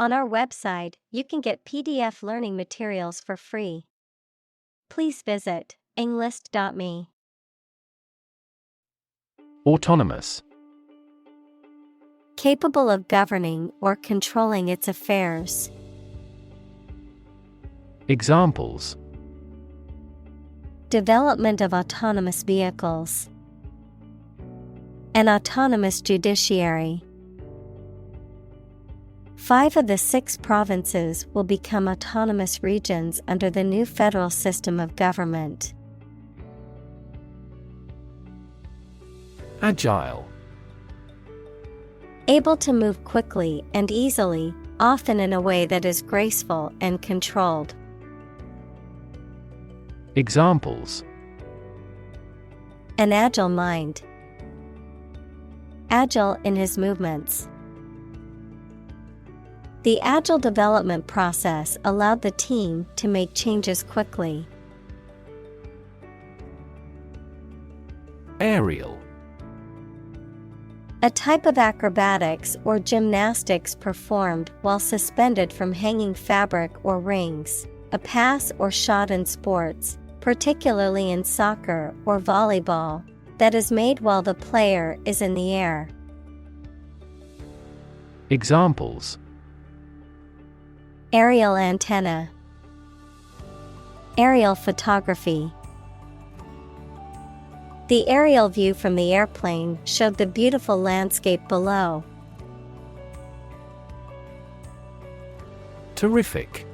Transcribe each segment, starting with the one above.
On our website, you can get PDF learning materials for free. Please visit englist.me. Autonomous. Capable of governing or controlling its affairs. Examples: Development of autonomous vehicles. An autonomous judiciary. 5 of the 6 provinces will become autonomous regions under the new federal system of government. Agile. Able to move quickly and easily, often in a way that is graceful and controlled. Examples: An agile mind. Agile in his movements. The agile development process allowed the team to make changes quickly. Aerial. A type of acrobatics or gymnastics performed while suspended from hanging fabric or rings, a pass or shot in sports, particularly in soccer or volleyball, that is made while the player is in the air. Examples: Aerial antenna. Aerial photography. The aerial view from the airplane showed the beautiful landscape below. Terrific.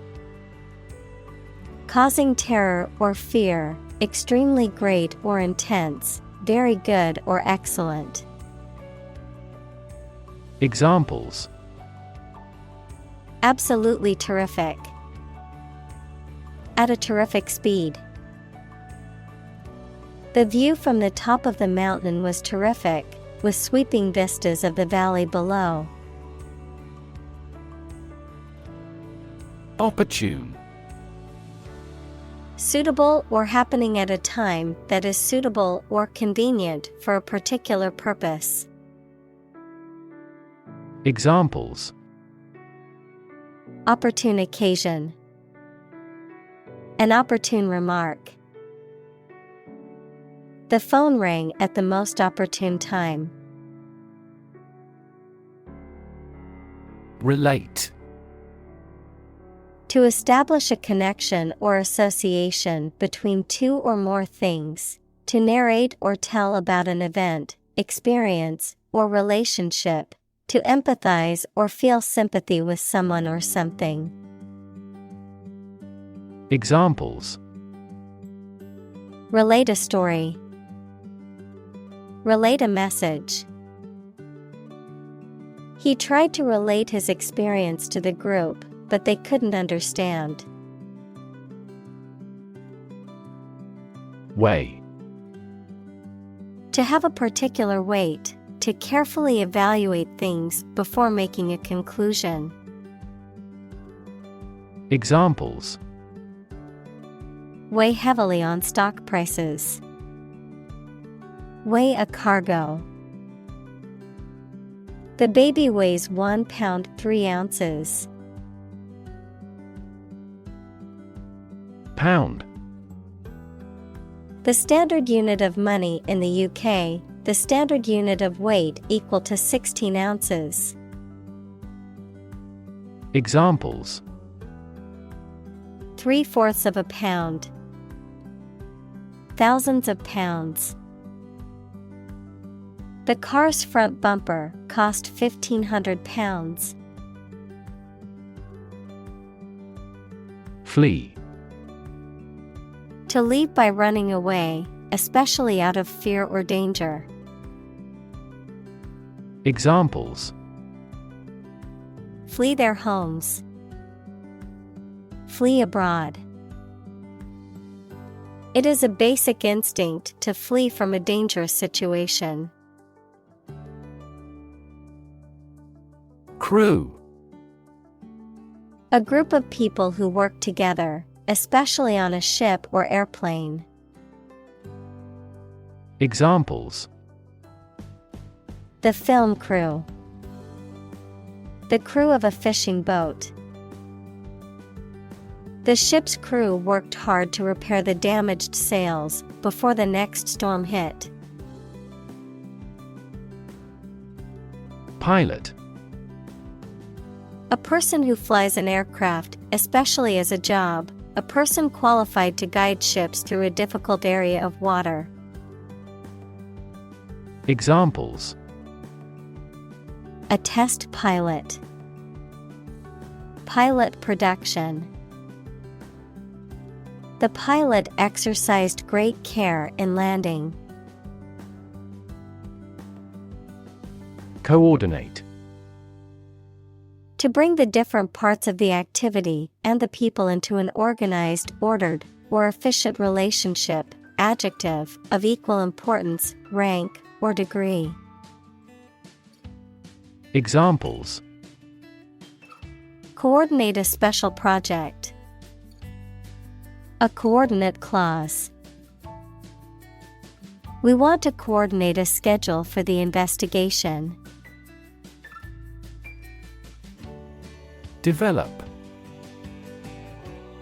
Causing terror or fear, extremely great or intense, very good or excellent. Examples: Absolutely terrific. At a terrific speed. The view from the top of the mountain was terrific, with sweeping vistas of the valley below. Opportune. Suitable or happening at a time that is suitable or convenient for a particular purpose. Examples: Opportune occasion. An opportune remark. The phone rang at the most opportune time. Relate. To establish a connection or association between two or more things, to narrate or tell about an event, experience, or relationship, to empathize or feel sympathy with someone or something. Examples: Relate a story. Relate a message. He tried to relate his experience to the group, but they couldn't understand. Weigh. To have a particular weight, to carefully evaluate things before making a conclusion. Examples: Weigh heavily on stock prices. Weigh a cargo. The baby weighs 1 pound 3 ounces. Pound. The standard unit of money in the UK, the standard unit of weight equal to 16 ounces. Examples: 3/4 of a pound. Thousands of pounds. The car's front bumper cost £1,500. Flee. To leave by running away, especially out of fear or danger. Examples: Flee their homes. Flee abroad. It is a basic instinct to flee from a dangerous situation. Crew. A group of people who work together, especially on a ship or airplane. Examples: The film crew. The crew of a fishing boat. The ship's crew worked hard to repair the damaged sails before the next storm hit. Pilot. A person who flies an aircraft, especially as a job, a person qualified to guide ships through a difficult area of water. Examples: A test pilot. Pilot production. The pilot exercised great care in landing. Coordinate. To bring the different parts of the activity and the people into an organized, ordered, or efficient relationship. Adjective, of equal importance, rank, or degree. Examples: Coordinate a special project. A coordinate clause. We want to coordinate a schedule for the investigation. Develop.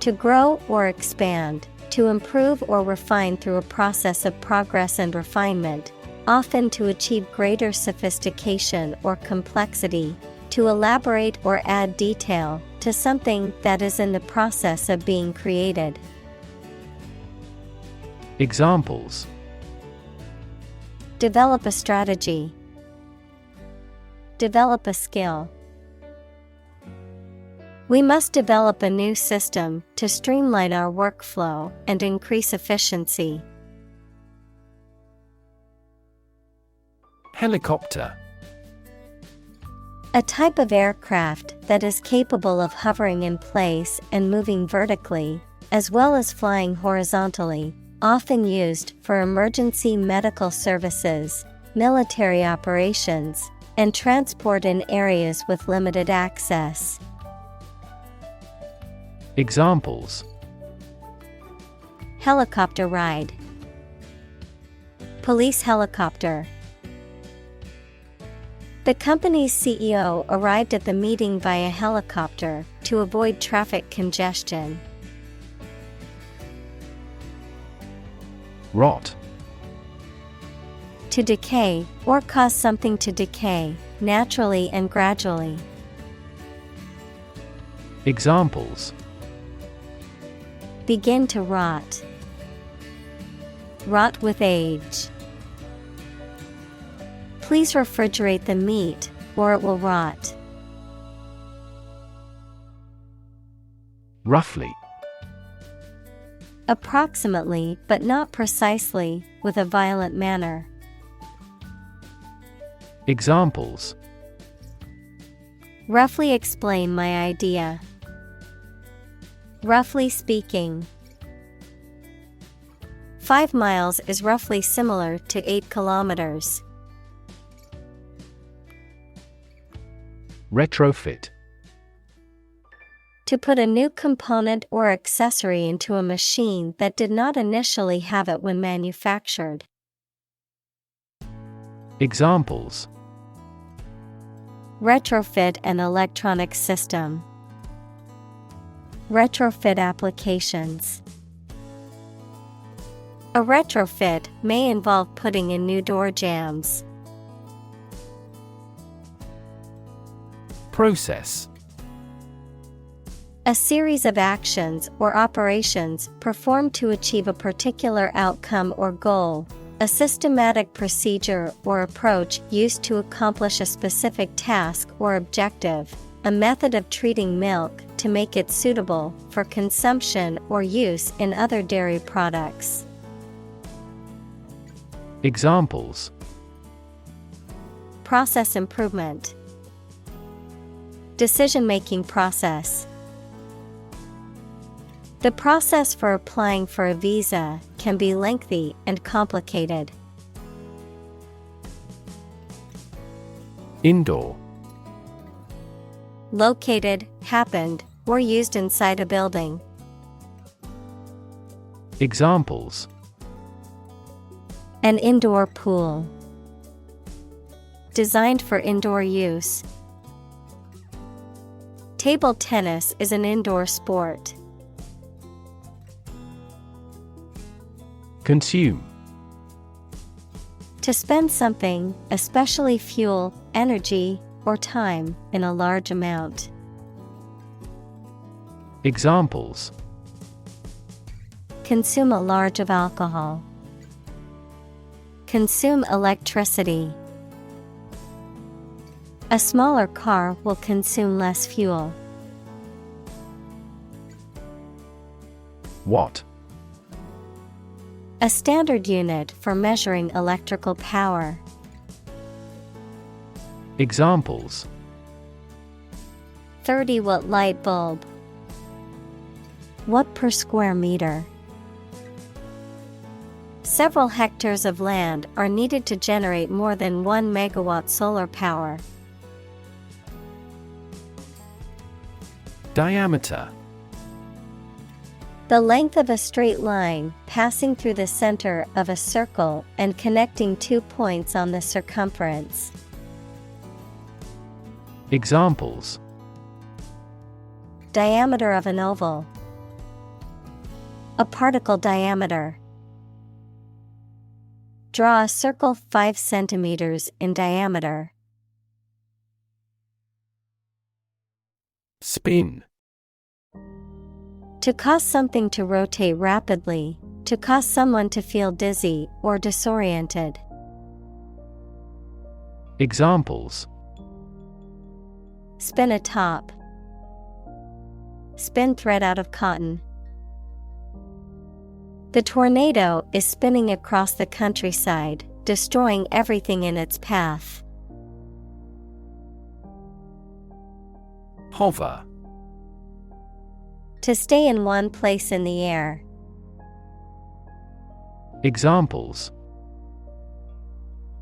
To grow or expand, to improve or refine through a process of progress and refinement, often to achieve greater sophistication or complexity, to elaborate or add detail to something that is in the process of being created. Examples: Develop a strategy. Develop a skill. We must develop a new system to streamline our workflow and increase efficiency. Helicopter. A type of aircraft that is capable of hovering in place and moving vertically, as well as flying horizontally, often used for emergency medical services, military operations, and transport in areas with limited access. Examples: Helicopter ride. Police helicopter. The company's CEO arrived at the meeting via helicopter to avoid traffic congestion. Rot. To decay, or cause something to decay, naturally and gradually. Examples: Begin to rot. Rot with age. Please refrigerate the meat, or it will rot. Roughly. Approximately, but not precisely, with a violent manner. Examples: Roughly explain my idea. Roughly speaking. 5 miles is roughly similar to 8 kilometers. Retrofit. To put a new component or accessory into a machine that did not initially have it when manufactured. Examples: Retrofit an electronic system. Retrofit applications. A retrofit may involve putting in new door jambs. Process. A series of actions or operations performed to achieve a particular outcome or goal. A systematic procedure or approach used to accomplish a specific task or objective. A method of treating milk to make it suitable for consumption or use in other dairy products. Examples: Process improvement. Decision-making process. The process for applying for a visa can be lengthy and complicated. Indoor. Located, happened, or used inside a building. Examples: An indoor pool. Designed for indoor use. Table tennis is an indoor sport. Consume. To spend something, especially fuel, energy, or time, in a large amount. Examples: Consume a large of alcohol. Consume electricity. A smaller car will consume less fuel. Watt. A standard unit for measuring electrical power. Examples: 30-watt light bulb. Watt per square meter. Several hectares of land are needed to generate more than 1 megawatt solar power. Diameter. The length of a straight line passing through the center of a circle and connecting 2 points on the circumference. Examples: Diameter of an oval. A particle diameter. Draw a circle 5 centimeters in diameter. Spin. To cause something to rotate rapidly, to cause someone to feel dizzy or disoriented. Examples: Spin a top. Spin thread out of cotton. The tornado is spinning across the countryside, destroying everything in its path. Hover. To stay in one place in the air. Examples: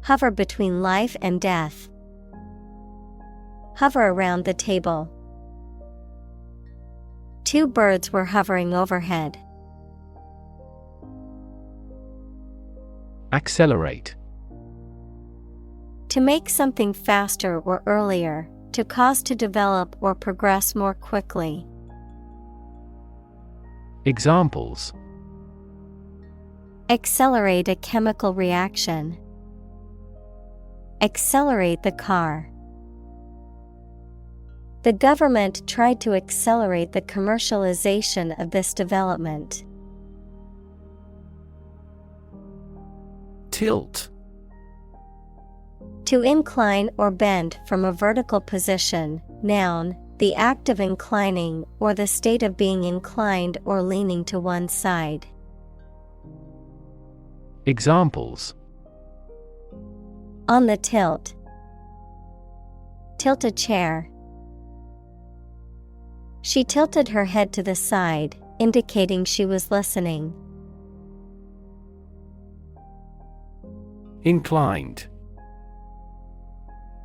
Hover between life and death. Hover around the table. 2 birds were hovering overhead. Accelerate. To make something faster or earlier, to cause to develop or progress more quickly. Examples: Accelerate a chemical reaction. Accelerate the car. The government tried to accelerate the commercialization of this development. Tilt. To incline or bend from a vertical position. Noun, the act of inclining or the state of being inclined or leaning to one side. Examples: On the tilt. Tilt a chair. She tilted her head to the side, indicating she was listening. Inclined.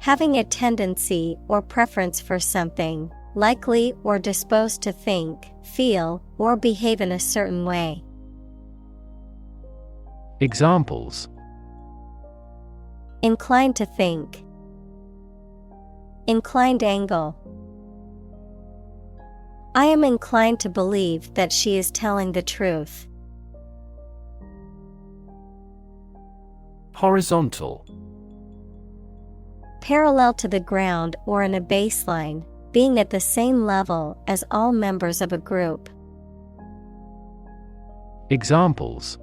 Having a tendency or preference for something, likely or disposed to think, feel, or behave in a certain way. Examples: Inclined to think. Inclined angle. I am inclined to believe that she is telling the truth. Horizontal. Parallel to the ground or in a baseline, being at the same level as all members of a group. Examples: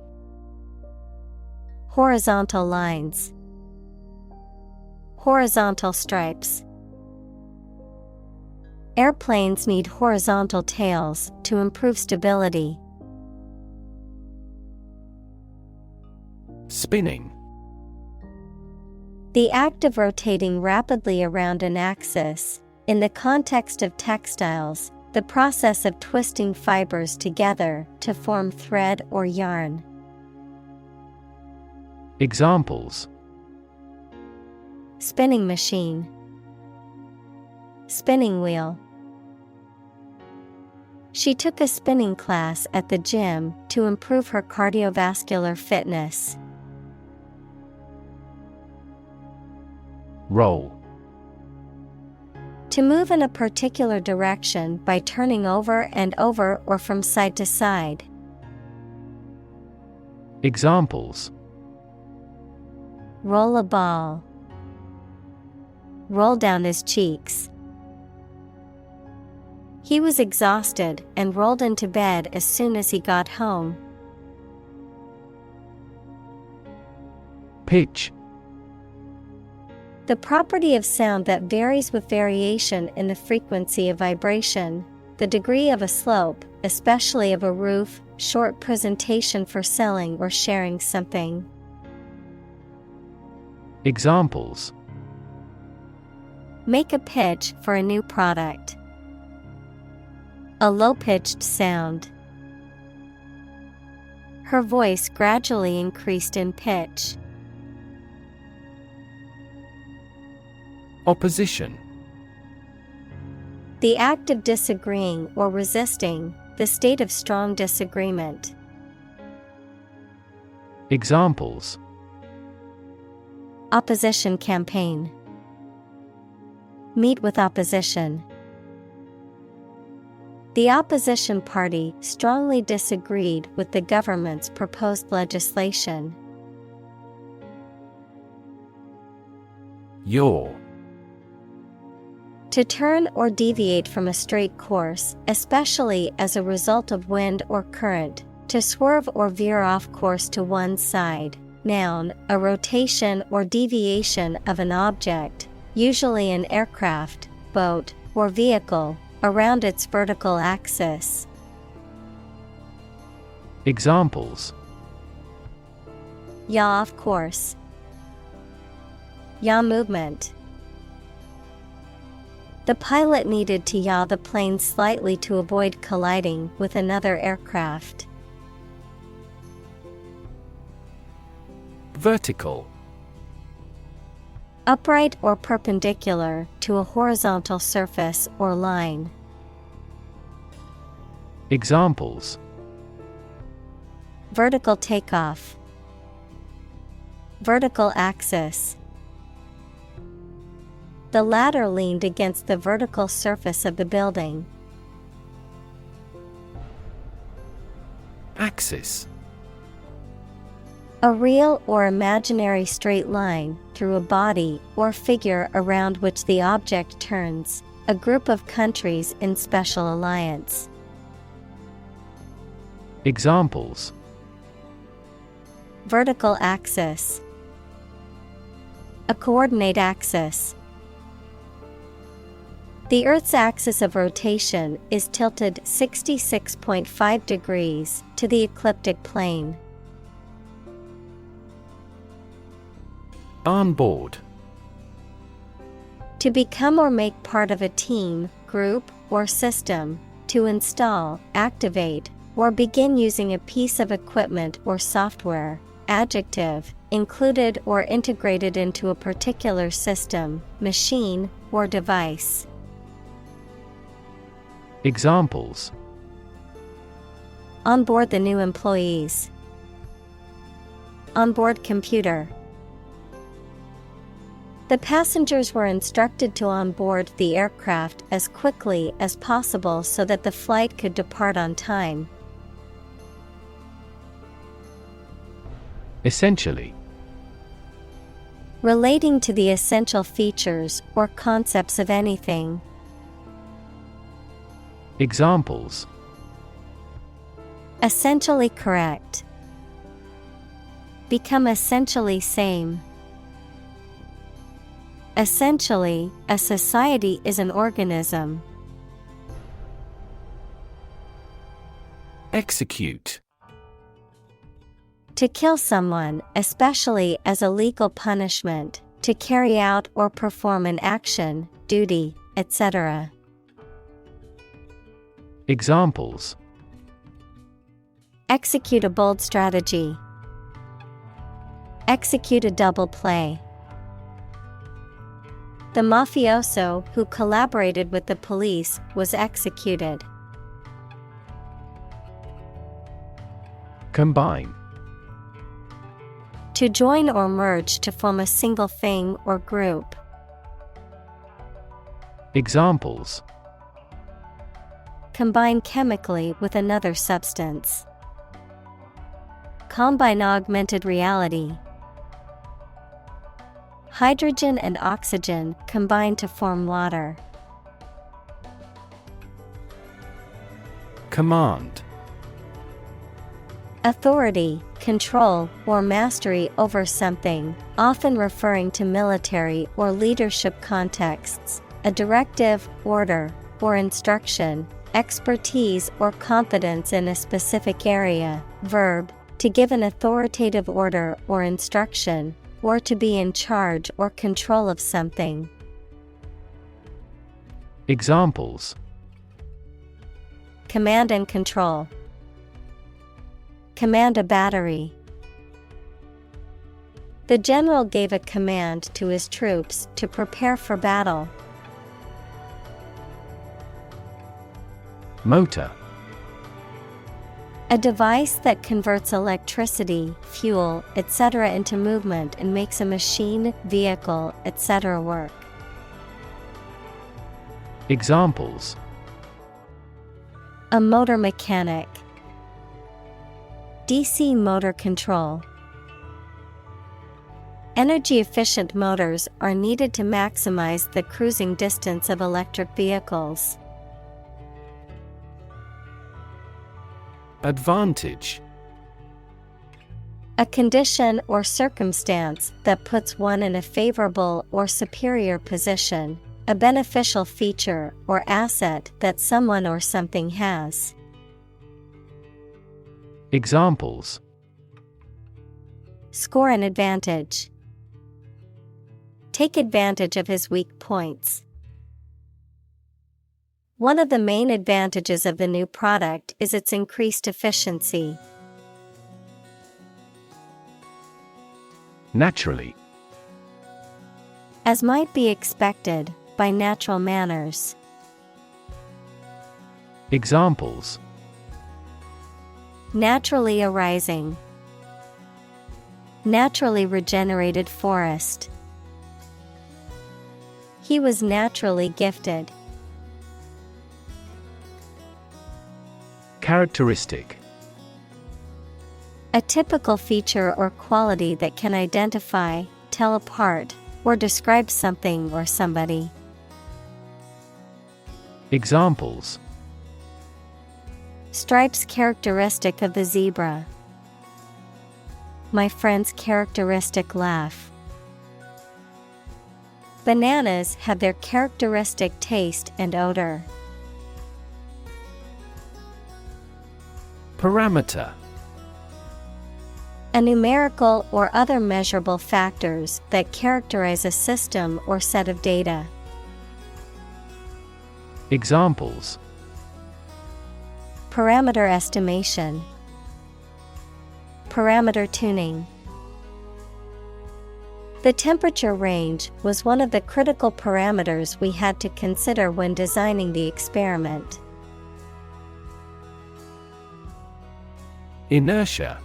Horizontal lines. Horizontal stripes. Airplanes need horizontal tails to improve stability. Spinning. The act of rotating rapidly around an axis. In the context of textiles, the process of twisting fibers together to form thread or yarn. Examples: Spinning machine. Spinning wheel. She took a spinning class at the gym to improve her cardiovascular fitness. To To move in a particular direction by turning over and over or from side to side. Examples: Roll a ball. Roll down his cheeks. He was exhausted and rolled into bed as soon as he got home. Pitch. The property of sound that varies with variation in the frequency of vibration, the degree of a slope, especially of a roof, short presentation for selling or sharing something. Examples: Make a pitch for a new product. A low-pitched sound. Her voice gradually increased in pitch. Opposition. The act of disagreeing or resisting, the state of strong disagreement. Examples: Opposition campaign. Meet with opposition. The opposition party strongly disagreed with the government's proposed legislation. Yaw. To turn or deviate from a straight course, especially as a result of wind or current, to swerve or veer off course to one side. Noun, a rotation or deviation of an object, usually an aircraft, boat, or vehicle, around its vertical axis. Examples: Yaw off course. Yaw movement. The pilot needed to yaw the plane slightly to avoid colliding with another aircraft. Vertical. Upright or perpendicular to a horizontal surface or line. Examples: Vertical takeoff. Vertical axis. The ladder leaned against the vertical surface of the building. Axis. A real or imaginary straight line through a body or figure around which the object turns, a group of countries in special alliance. Examples: Vertical axis. A coordinate axis. The Earth's axis of rotation is tilted 66.5 degrees to the ecliptic plane. On-board. To become or make part of a team, group, or system, to install, activate, or begin using a piece of equipment or software. Adjective, included or integrated into a particular system, machine, or device. Examples: On board the new employees. On board computer. The passengers were instructed to onboard the aircraft as quickly as possible so that the flight could depart on time. Essentially. Relating to the essential features or concepts of anything. Examples: Essentially correct. Become essentially same. Essentially, a society is an organism. Execute. To kill someone, especially as a legal punishment, to carry out or perform an action, duty, etc. Examples: Execute a bold strategy. Execute a double play. The mafioso who collaborated with the police was executed. Combine. To join or merge to form a single thing or group. Examples: combine chemically with another substance. Combine augmented reality. Hydrogen and oxygen combine to form water. Command: Authority, control, or mastery over something, often referring to military or leadership contexts, a directive, order, or instruction, expertise or competence in a specific area. Verb, to give an authoritative order or instruction, or to be in charge or control of something. Examples: Command and control. Command a battery. The general gave a command to his troops to prepare for battle. Motor: A device that converts electricity, fuel, etc. into movement and makes a machine, vehicle, etc. work. Examples: A motor mechanic. DC motor control. Energy-efficient motors are needed to maximize the cruising distance of electric vehicles. Advantage: A condition or circumstance that puts one in a favorable or superior position, a beneficial feature or asset that someone or something has. Examples: Score an advantage. Take advantage of his weak points. One of the main advantages of the new product is its increased efficiency. Naturally: As might be expected, by natural manners. Examples: Naturally arising. Naturally regenerated forest. He was naturally gifted. Characteristic: A typical feature or quality that can identify, tell apart, or describe something or somebody. Examples: Stripes characteristic of the zebra. My friend's characteristic laugh. Bananas have their characteristic taste and odor. Parameter: A numerical or other measurable factors that characterize a system or set of data. Examples: Parameter estimation. Parameter tuning. The temperature range was one of the critical parameters we had to consider when designing the experiment. Inertia: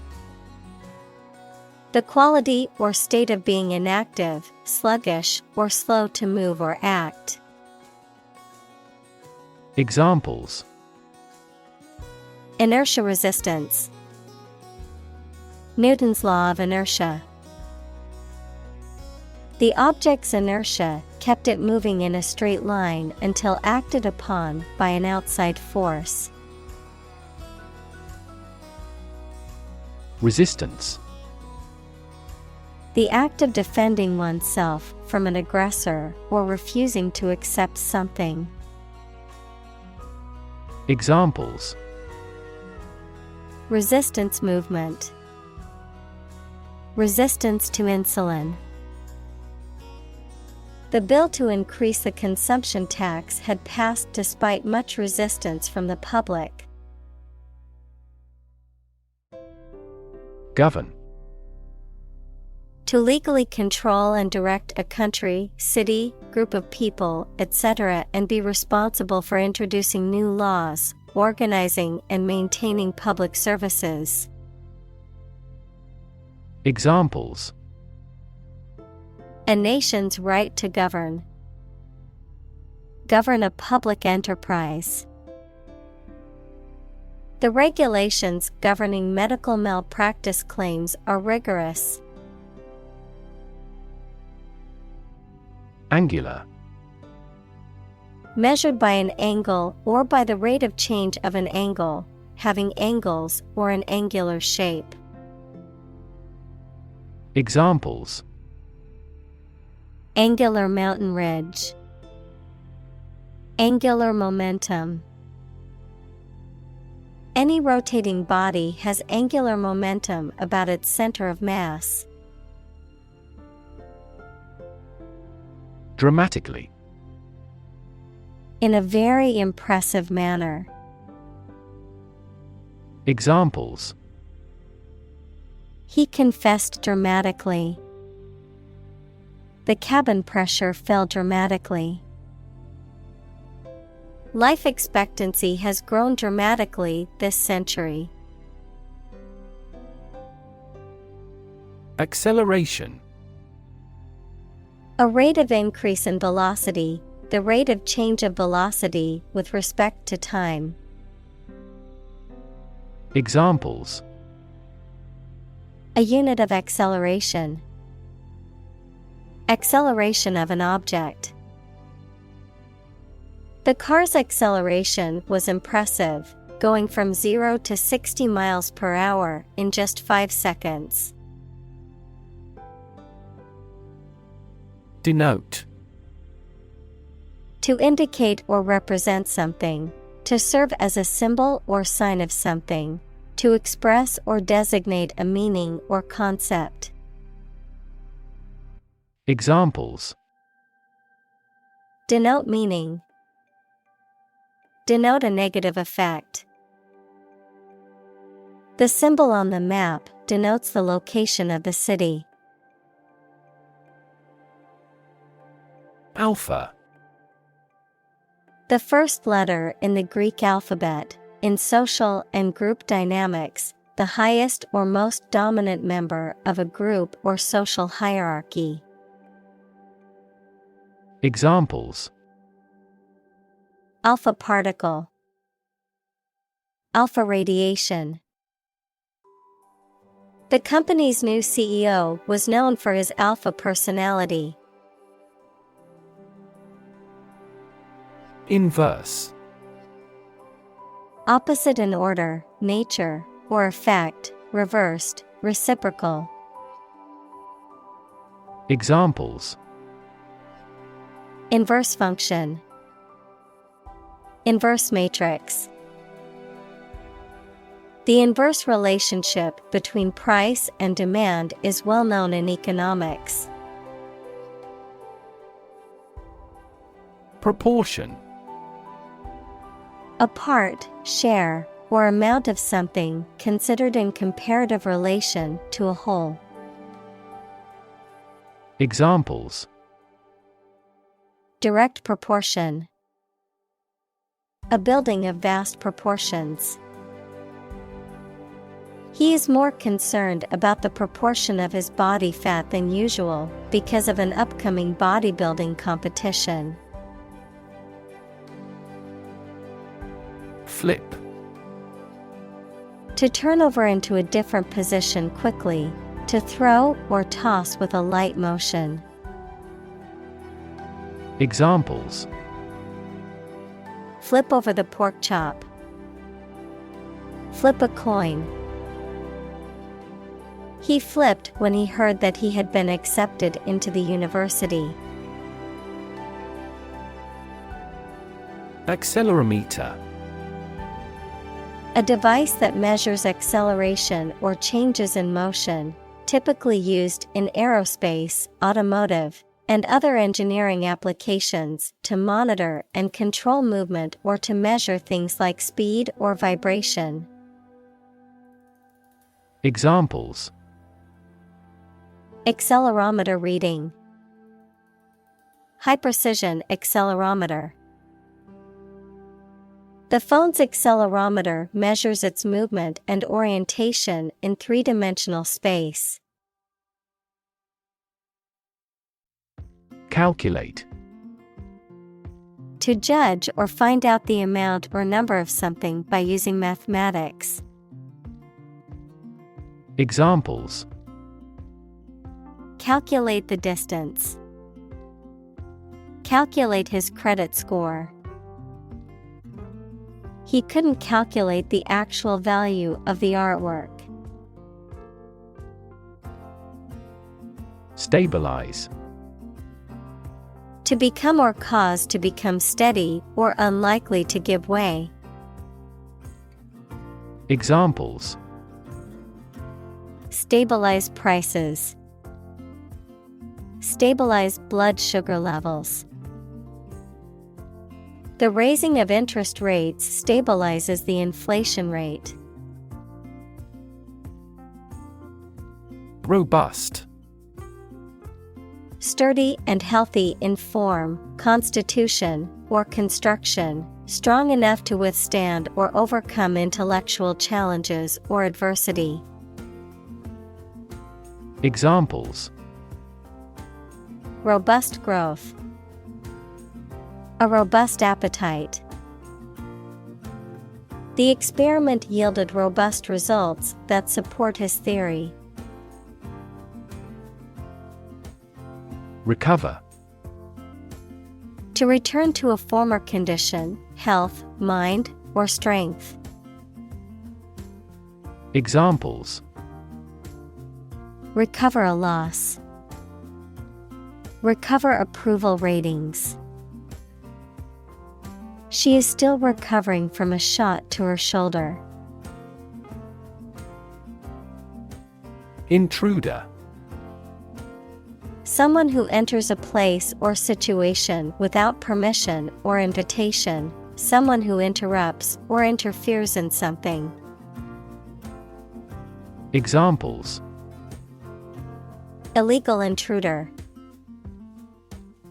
The quality or state of being inactive, sluggish, or slow to move or act. Examples: Inertia resistance. Newton's law of inertia. The object's inertia kept it moving in a straight line until acted upon by an outside force. Resistance: The act of defending oneself from an aggressor or refusing to accept something. Examples: Resistance movement. Resistance to insulin. The bill to increase the consumption tax had passed despite much resistance from the public. Govern: To legally control and direct a country, city, group of people, etc., and be responsible for introducing new laws, organizing and maintaining public services. Examples: A nation's right to govern. govern a public enterprise. The regulations governing medical malpractice claims are rigorous. Angular. Measured by an angle or by the rate of change of an angle, having angles or an angular shape. Examples: Angular mountain ridge. Angular momentum. Any rotating body has angular momentum about its center of mass. Dramatically. In a very impressive manner. Examples: He confessed dramatically. The cabin pressure fell dramatically. Life expectancy has grown dramatically this century. Acceleration. A rate of increase in velocity, the rate of change of velocity with respect to time. Examples: A unit of acceleration. Acceleration of an object. The car's acceleration was impressive, going from 0 to 60 miles per hour in just 5 seconds. Denote. To indicate or represent something, to serve as a symbol or sign of something, to express or designate a meaning or concept. Examples: Denote meaning. Denote a negative effect. The symbol on the map denotes the location of the city. Alpha. The first letter in the Greek alphabet. In social and group dynamics, the highest or most dominant member of a group or social hierarchy. Examples: Alpha particle. Alpha radiation. The company's new CEO was known for his alpha personality. Inverse. Opposite in order, nature, or effect, reversed, reciprocal. Examples: Inverse function. Inverse matrix. The inverse relationship between price and demand is well known in economics. Proportion. A part, share, or amount of something considered in comparative relation to a whole. Examples: Direct proportion. A building of vast proportions. He is more concerned about the proportion of his body fat than usual because of an upcoming bodybuilding competition. Flip. To turn over into a different position quickly, to throw or toss with a light motion. Examples: Flip over the pork chop. Flip a coin. He flipped when he heard that he had been accepted into the university. Accelerometer. A device that measures acceleration or changes in motion, typically used in aerospace, automotive, and other engineering applications to monitor and control movement or to measure things like speed or vibration. Examples: Accelerometer reading. High precision accelerometer. The phone's accelerometer measures its movement and orientation in three-dimensional space. Calculate. To judge or find out the amount or number of something by using mathematics. Examples: Calculate the distance. Calculate his credit score. He couldn't calculate the actual value of the artwork. Stabilize. To become or cause to become steady or unlikely to give way. Examples: Stabilize prices. Stabilize blood sugar levels. The raising of interest rates stabilizes the inflation rate. Robust. Sturdy and healthy in form, constitution, or construction, strong enough to withstand or overcome intellectual challenges or adversity. Examples: Robust growth. A robust appetite. The experiment yielded robust results that support his theory. Recover. To return to a former condition, health, mind, or strength. Examples: Recover a loss. Recover approval ratings. She is still recovering from a shot to her shoulder. Intruder. Someone who enters a place or situation without permission or invitation, someone who interrupts or interferes in something. Examples: Illegal intruder.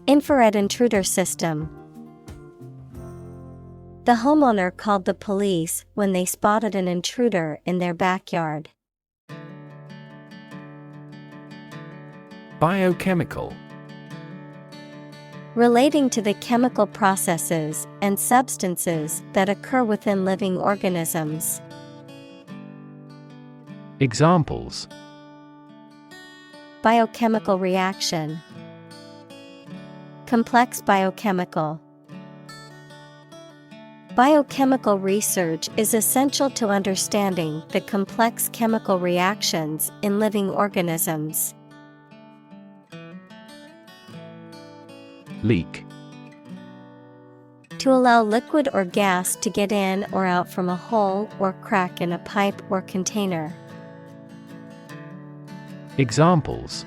Infrared intruder system. The homeowner called the police when they spotted an intruder in their backyard. Biochemical. Relating to the chemical processes and substances that occur within living organisms. Examples: Biochemical reaction. Complex biochemical. Biochemical research is essential to understanding the complex chemical reactions in living organisms. Leak. To allow liquid or gas to get in or out from a hole or crack in a pipe or container. Examples: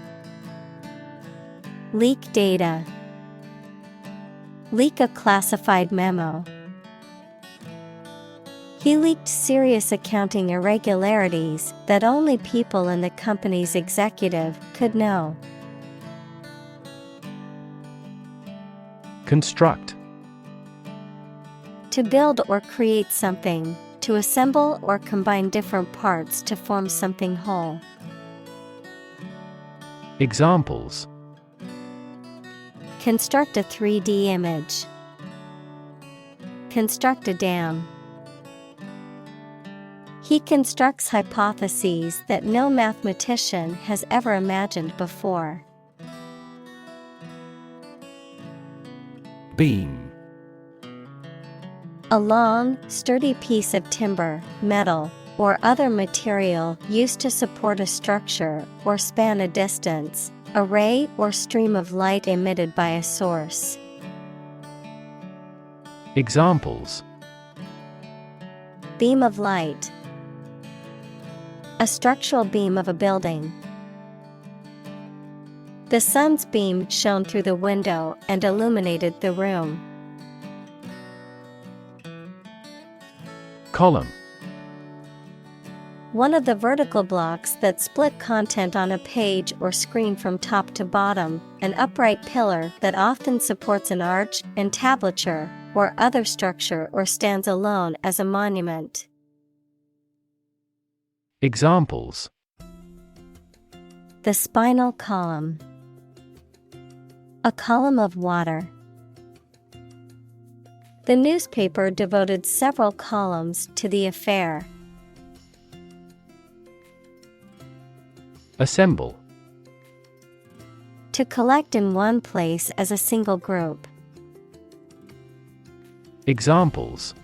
Leak data. Leak a classified memo. He leaked serious accounting irregularities that only people in the company's executive could know. Construct. To build or create something, to assemble or combine different parts to form something whole. Examples: Construct a 3D image. Construct a dam. He constructs hypotheses that no mathematician has ever imagined before. Beam. A long, sturdy piece of timber, metal, or other material used to support a structure or span a distance, a ray or stream of light emitted by a source. Examples: Beam of light. A structural beam of a building. The sun's beam shone through the window and illuminated the room. Column. One of the vertical blocks that split content on a page or screen from top to bottom, an upright pillar that often supports an arch, entablature, or other structure or stands alone as a monument. Examples: The spinal column. A column of water. The newspaper devoted several columns to the affair. Assemble. To collect in one place as a single group. Examples: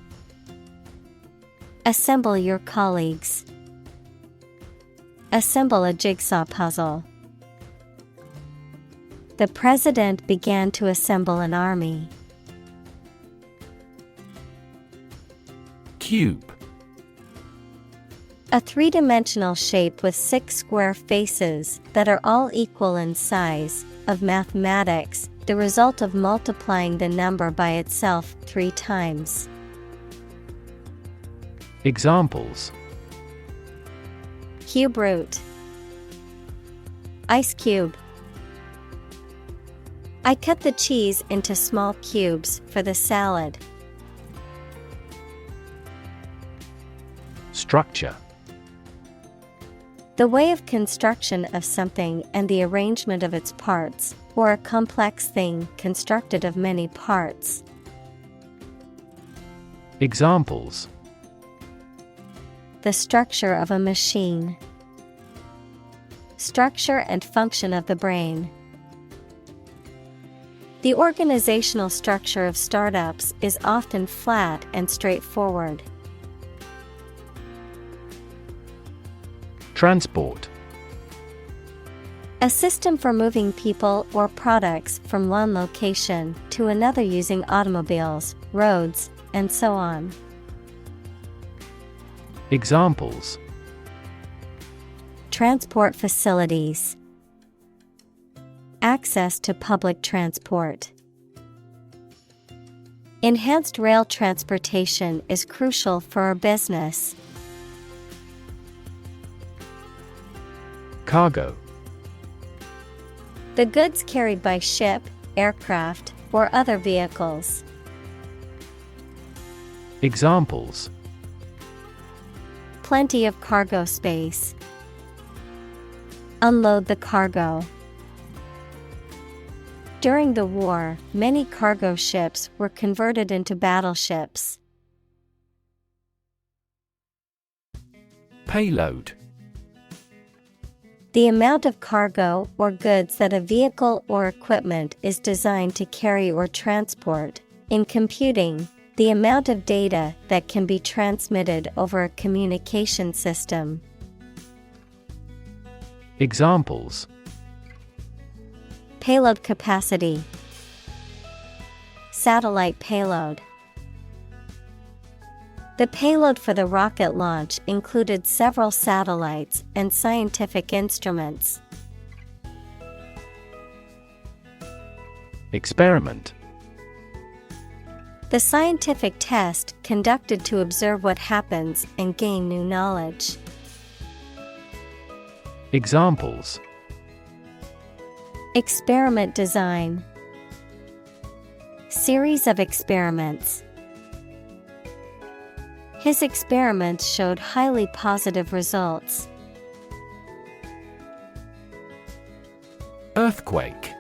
Assemble your colleagues. Assemble a jigsaw puzzle. The president began to assemble an army. Cube. A three-dimensional shape with 6 square faces that are all equal in size, of mathematics, the result of multiplying the number by itself 3 times. Examples: Cube root. Ice cube. I cut the cheese into small cubes for the salad. Structure. The way of construction of something and the arrangement of its parts, or a complex thing constructed of many parts. Examples: The structure of a machine. Structure and function of the brain. The organizational structure of startups is often flat and straightforward. Transport. A system for moving people or products from one location to another using automobiles, roads, and so on. Examples: Transport facilities. Access to public transport. Enhanced rail transportation is crucial for our business. Cargo. The goods carried by ship, aircraft, or other vehicles. Examples: Plenty of cargo space. Unload the cargo. During the war, many cargo ships were converted into battleships. Payload. The amount of cargo or goods that a vehicle or equipment is designed to carry or transport. In computing, the amount of data that can be transmitted over a communication system. Examples: Payload capacity. Satellite payload. The payload for the rocket launch included several satellites and scientific instruments. Experiment. The scientific test conducted to observe what happens and gain new knowledge. Examples: Experiment design. Series of experiments. His experiments showed highly positive results. Earthquake.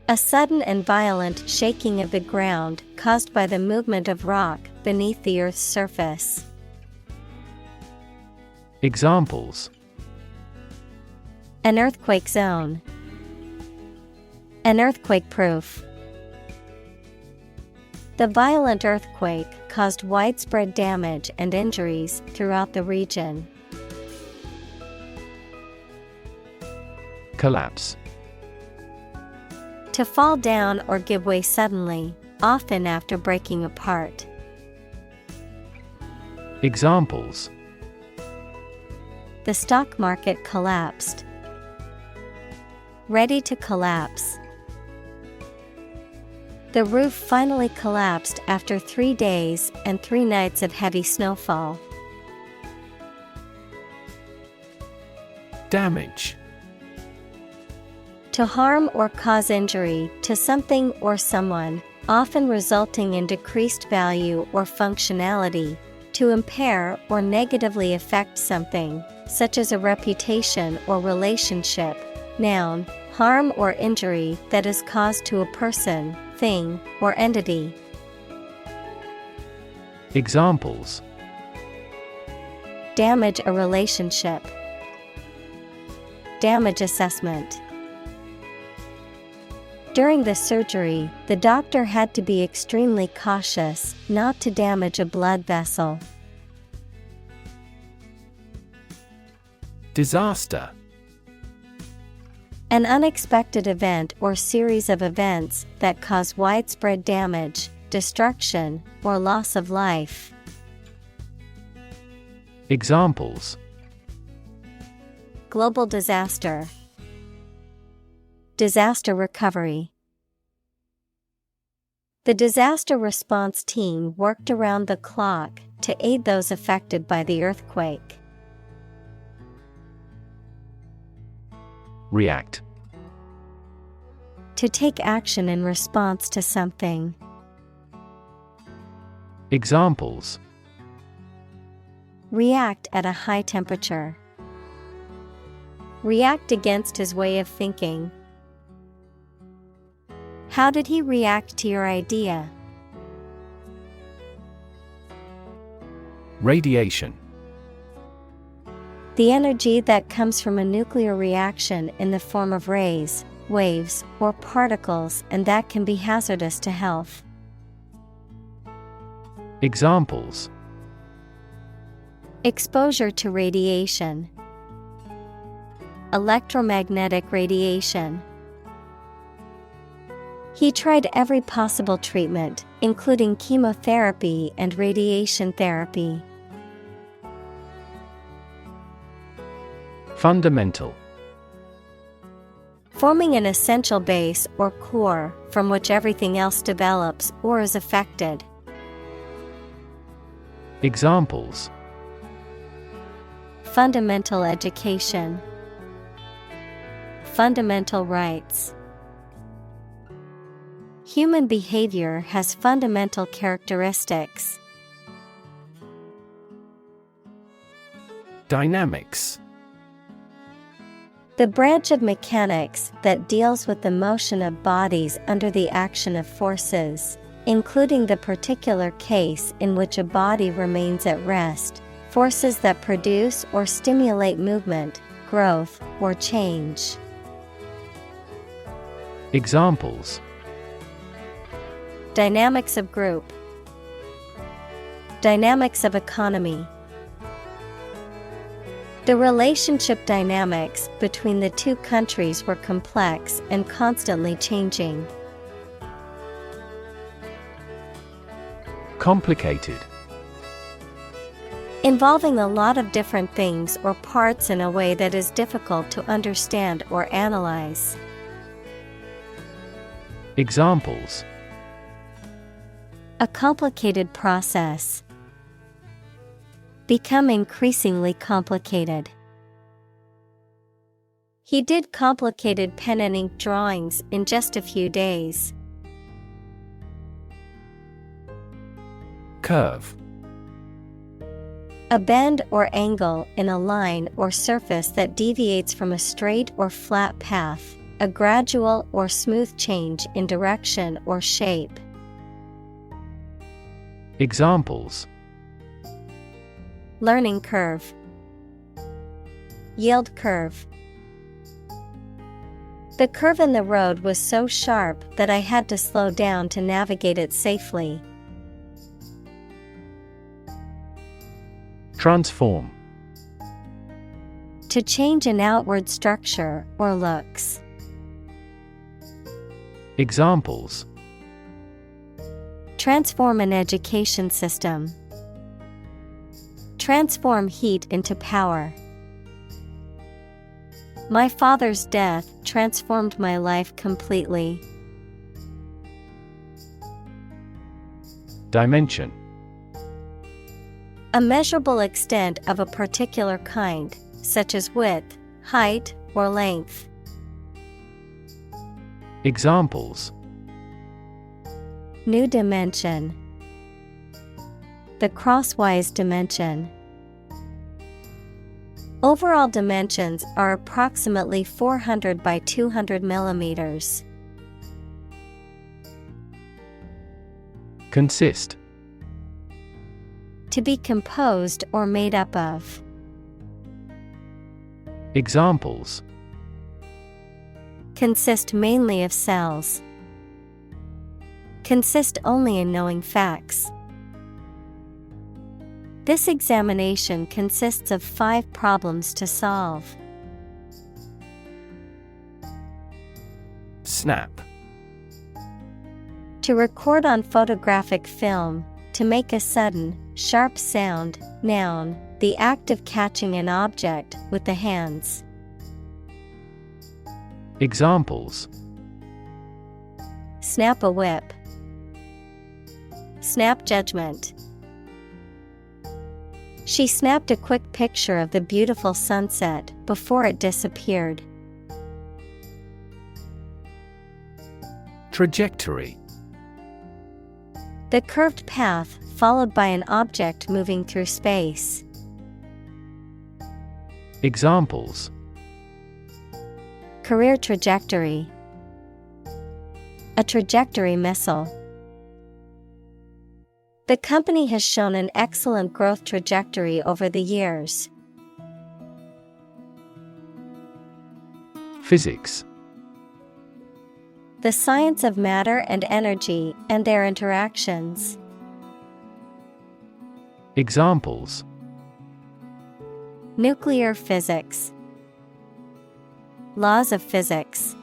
A sudden and violent shaking of the ground caused by the movement of rock beneath the Earth's surface. Examples: An earthquake zone. An earthquake proof. The violent earthquake caused widespread damage and injuries throughout the region. Collapse. To fall down or give way suddenly, often after breaking apart. Examples: The stock market collapsed. Ready to collapse. The roof finally collapsed after 3 days and 3 nights of heavy snowfall. Damage. To harm or cause injury to something or someone, often resulting in decreased value or functionality. To impair or negatively affect something, such as a reputation or relationship. Noun, harm or injury that is caused to a person, thing, or entity. Examples: damage a relationship, damage assessment. During the surgery, the doctor had to be extremely cautious not to damage a blood vessel. Disaster. An unexpected event or series of events that cause widespread damage, destruction, or loss of life. Examples: global disaster, disaster recovery. The disaster response team worked around the clock to aid those affected by the earthquake. React. To take action in response to something. Examples: react at a high temperature, react against his way of thinking. How did he react to your idea? Radiation. The energy that comes from a nuclear reaction in the form of rays, waves, or particles, and that can be hazardous to health. Examples: exposure to radiation, electromagnetic radiation. He tried every possible treatment, including chemotherapy and radiation therapy. Fundamental. Forming an essential base or core from which everything else develops or is affected. Examples: fundamental education, fundamental rights. Human behavior has fundamental characteristics. Dynamics. The branch of mechanics that deals with the motion of bodies under the action of forces, including the particular case in which a body remains at rest, forces that produce or stimulate movement, growth, or change. Examples: dynamics of group, dynamics of economy. The relationship dynamics between the two countries were complex and constantly changing. Complicated. Involving a lot of different things or parts in a way that is difficult to understand or analyze. Examples: a complicated process. Become increasingly complicated. He did complicated pen and ink drawings in just a few days. Curve. A bend or angle in a line or surface that deviates from a straight or flat path, a gradual or smooth change in direction or shape. Examples: learning curve, yield curve. The curve in the road was so sharp that I had to slow down to navigate it safely. Transform. To change an outward structure or looks. Examples: transform an education system. Transform heat into power. My father's death transformed my life completely. Dimension. A measurable extent of a particular kind, such as width, height, or length. Examples: new dimension. The crosswise dimension. Overall dimensions are approximately 400 by 200 millimeters. Consist. to be composed or made up of. Examples: consist mainly of cells. Consist only in knowing facts. This examination consists of 5 problems to solve. Snap. To record on photographic film, to make a sudden, sharp sound. Noun, the act of catching an object with the hands. Examples: snap a whip. Snap judgment. She snapped a quick picture of the beautiful sunset before it disappeared. Trajectory. The curved path followed by an object moving through space. Examples: career trajectory. A trajectory missile. The company has shown an excellent growth trajectory over the years. Physics. The science of matter and energy and their interactions. Examples: nuclear physics. Laws of physics.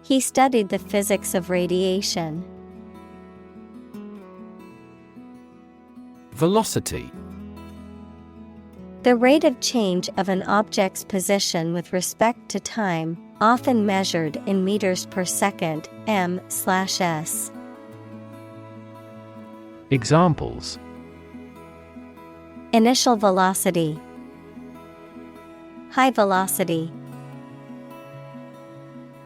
He studied the physics of radiation. Velocity. The rate of change of an object's position with respect to time, often measured in meters per second, m/s. Examples: initial velocity. High velocity.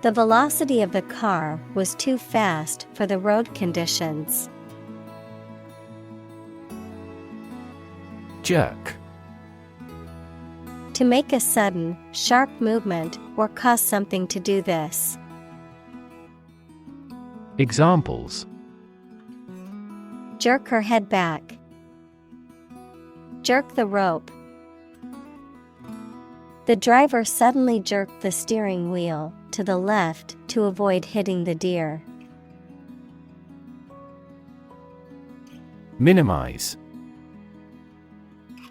The velocity of the car was too fast for the road conditions. Jerk. To make a sudden, sharp movement or cause something to do this. Examples: jerk her head back. Jerk the rope. The driver suddenly jerked the steering wheel to the left to avoid hitting the deer. Minimize.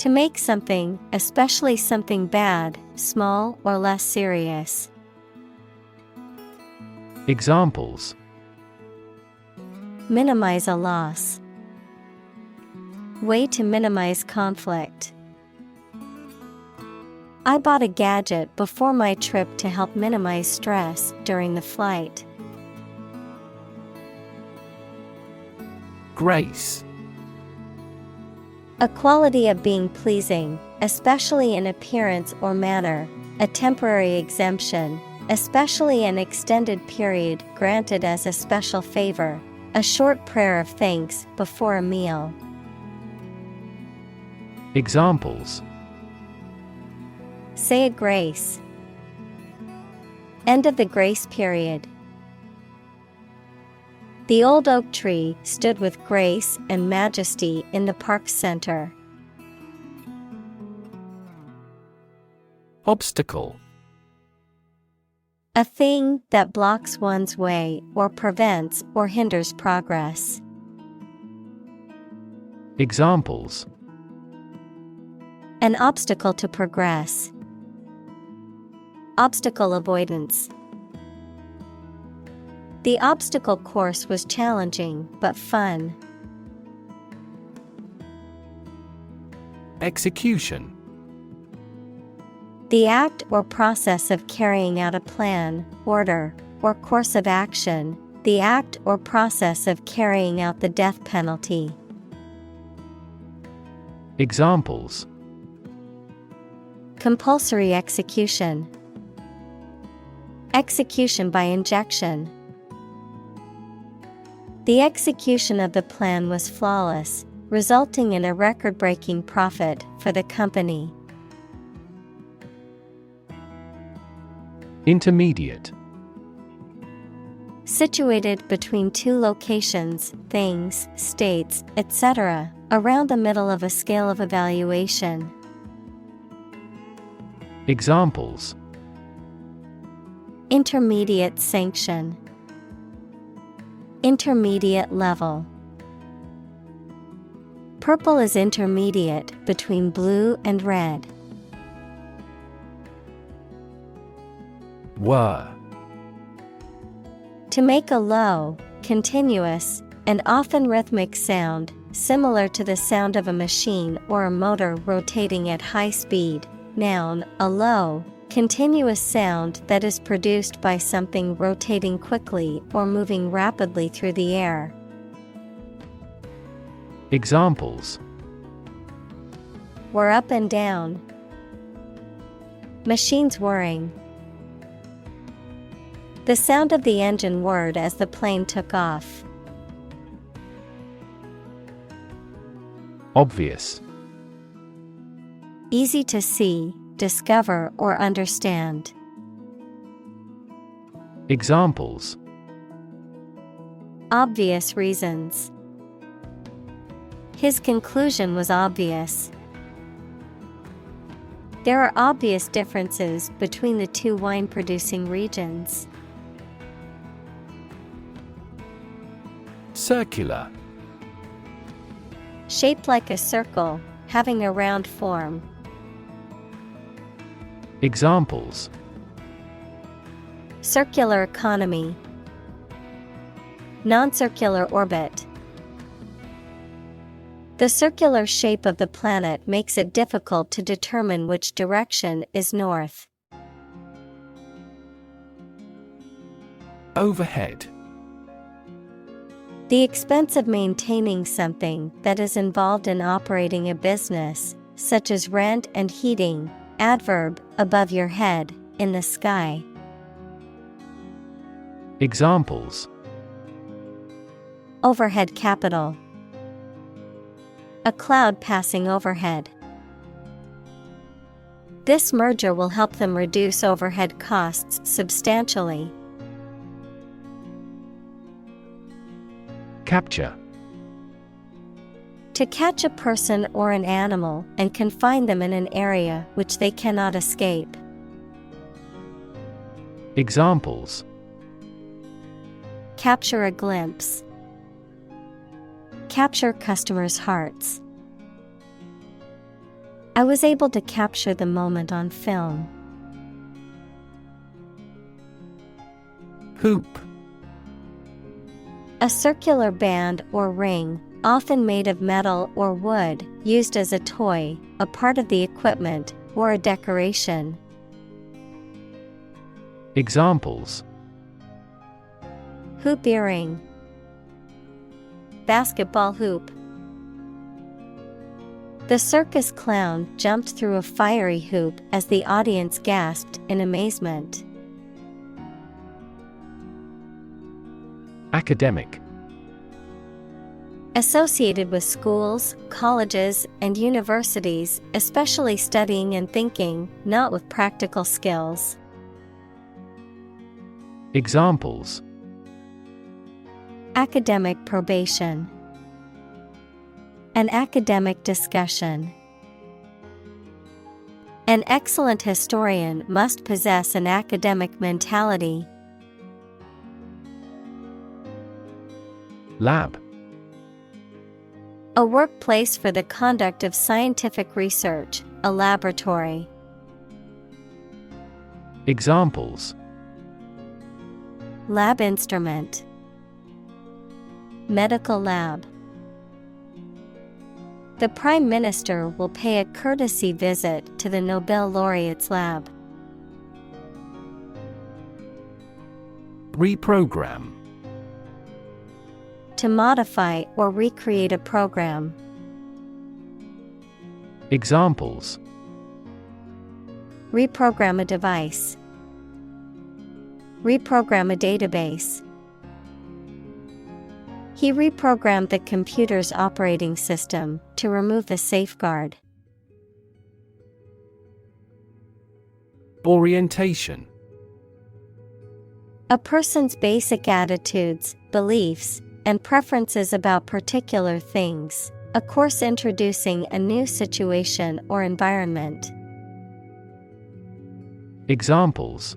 To make something, especially something bad, small or less serious. Examples: minimize a loss. Way to minimize conflict. I bought a gadget before my trip to help minimize stress during the flight. Grace. A quality of being pleasing, especially in appearance or manner, a temporary exemption, especially an extended period granted as a special favor, a short prayer of thanks before a meal. Examples: say a grace. End of the grace period. The old oak tree stood with grace and majesty in the park center. Obstacle. A thing that blocks one's way or prevents or hinders progress. Examples: an obstacle to progress. Obstacle avoidance. The obstacle course was challenging but fun. Execution. The act or process of carrying out a plan, order, or course of action. The act or process of carrying out the death penalty. Examples: compulsory execution. Execution by injection. The execution of the plan was flawless, resulting in a record-breaking profit for the company. Intermediate. Situated between two locations, things, states, etc., around the middle of a scale of evaluation. Examples: Intermediate sanction. Intermediate level. Purple is intermediate between blue and red. Whir. To make a low, continuous, and often rhythmic sound, similar to the sound of a machine or a motor rotating at high speed. Noun, a low, continuous sound that is produced by something rotating quickly or moving rapidly through the air. Examples: Whir up and down. Machines whirring. The sound of the engine whirred as the plane took off. Obvious. Easy to see, discover, or understand. Examples: Obvious reasons. His conclusion was obvious. There are obvious differences between the two wine-producing regions. Circular. Shaped like a circle, having a round form. Examples: Circular economy. Non-circular orbit. The circular shape of the planet makes it difficult to determine which direction is north. Overhead. The expense of maintaining something that is involved in operating a business, such as rent and heating. Adverb, above your head, in the sky. Examples: Overhead capital. A cloud passing overhead. This merger will help them reduce overhead costs substantially. Capture. To catch a person or an animal and confine them in an area which they cannot escape. Examples: Capture a glimpse. Capture customers' hearts. I was able to capture the moment on film. Hoop. A circular band or ring, often made of metal or wood, used as a toy, a part of the equipment, or a decoration. Examples: Hoop earring. Basketball hoop. The circus clown jumped through a fiery hoop as the audience gasped in amazement. Academic. Associated with schools, colleges, and universities, especially studying and thinking, not with practical skills. Examples: Academic probation. An academic discussion. An excellent historian must possess an academic mentality. Lab. A workplace for the conduct of scientific research, a laboratory. Examples: Lab instrument. Medical lab. The Prime Minister will pay a courtesy visit to the Nobel laureate's lab. Reprogram. To modify or recreate a program. Examples: Reprogram a device. Reprogram a database. He reprogrammed the computer's operating system to remove the safeguard. Orientation. A person's basic attitudes, beliefs, and preferences about particular things. A course introducing a new situation or environment. Examples: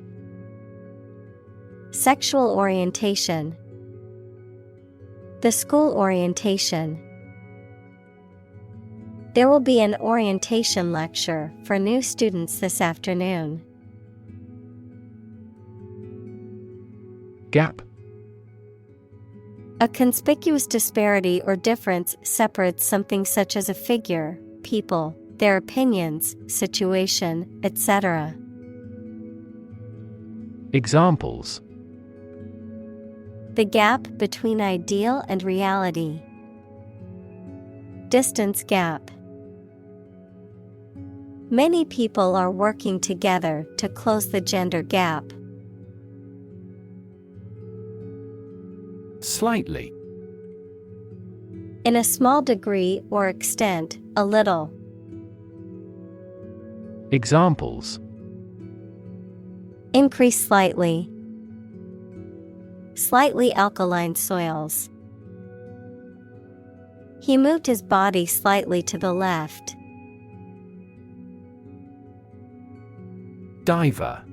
Sexual orientation. The school orientation. There will be an orientation lecture for new students this afternoon. Gap. A conspicuous disparity or difference separates something such as a figure, people, their opinions, situation, etc. Examples: The gap between ideal and reality. Distance gap. Many people are working together to close the gender gap. Slightly. In a small degree or extent, a little. Examples: Increase slightly. Slightly alkaline soils. He moved his body slightly to the left. Diver.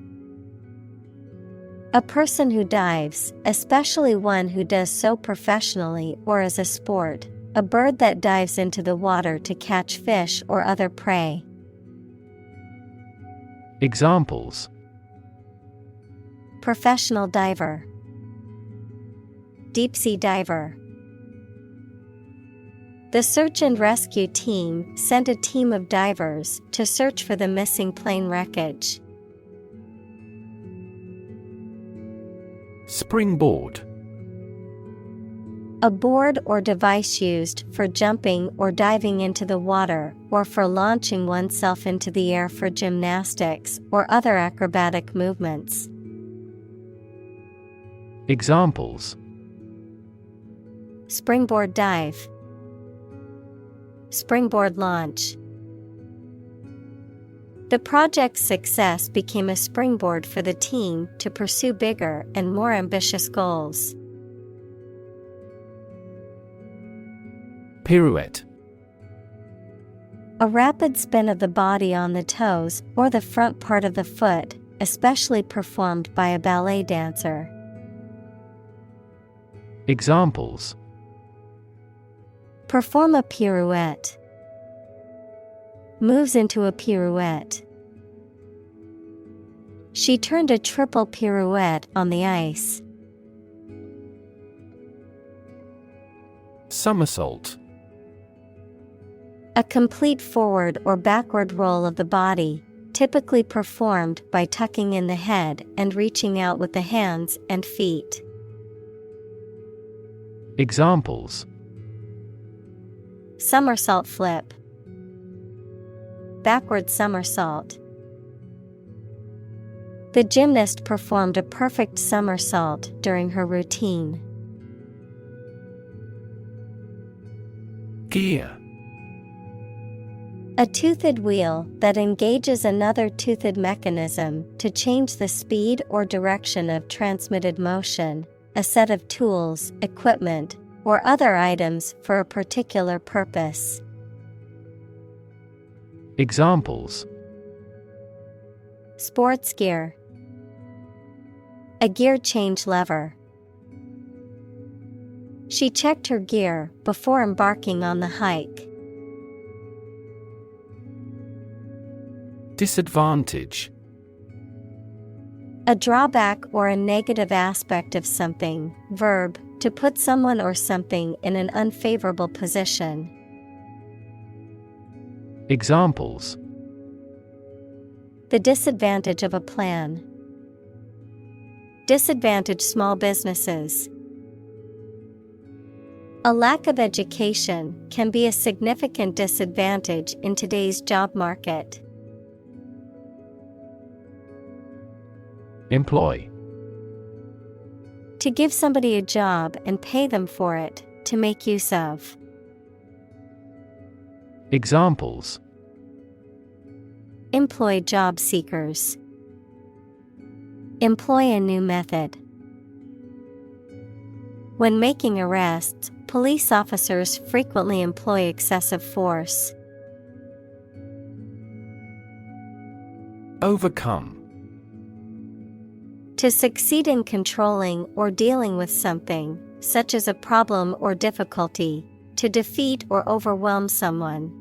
A person who dives, especially one who does so professionally or as a sport. A bird that dives into the water to catch fish or other prey. Examples: Professional diver. Deep sea diver. The search and rescue team sent a team of divers to search for the missing plane wreckage. Springboard. A board or device used for jumping or diving into the water or for launching oneself into the air for gymnastics or other acrobatic movements. Examples: Springboard dive. Springboard launch. The project's success became a springboard for the team to pursue bigger and more ambitious goals. Pirouette. A rapid spin of the body on the toes or the front part of the foot, especially performed by a ballet dancer. Examples: Perform a pirouette. Moves into a pirouette. She turned a triple pirouette on the ice. Somersault. A complete forward or backward roll of the body, typically performed by tucking in the head and reaching out with the hands and feet. Examples: Somersault flip. Backward somersault. The gymnast performed a perfect somersault during her routine. Gear. A toothed wheel that engages another toothed mechanism to change the speed or direction of transmitted motion, a set of tools, equipment, or other items for a particular purpose. Examples: Sports gear. A gear change lever. She checked her gear before embarking on the hike. Disadvantage. A drawback or a negative aspect of something. Verb, to put someone or something in an unfavorable position. Examples: The disadvantage of a plan. Disadvantage small businesses. A lack of education can be a significant disadvantage in today's job market. Employ. To give somebody a job and pay them for it, to make use of. Examples: Employ job seekers. Employ a new method. When making arrests, police officers frequently employ excessive force. Overcome. To succeed in controlling or dealing with something, such as a problem or difficulty, to defeat or overwhelm someone.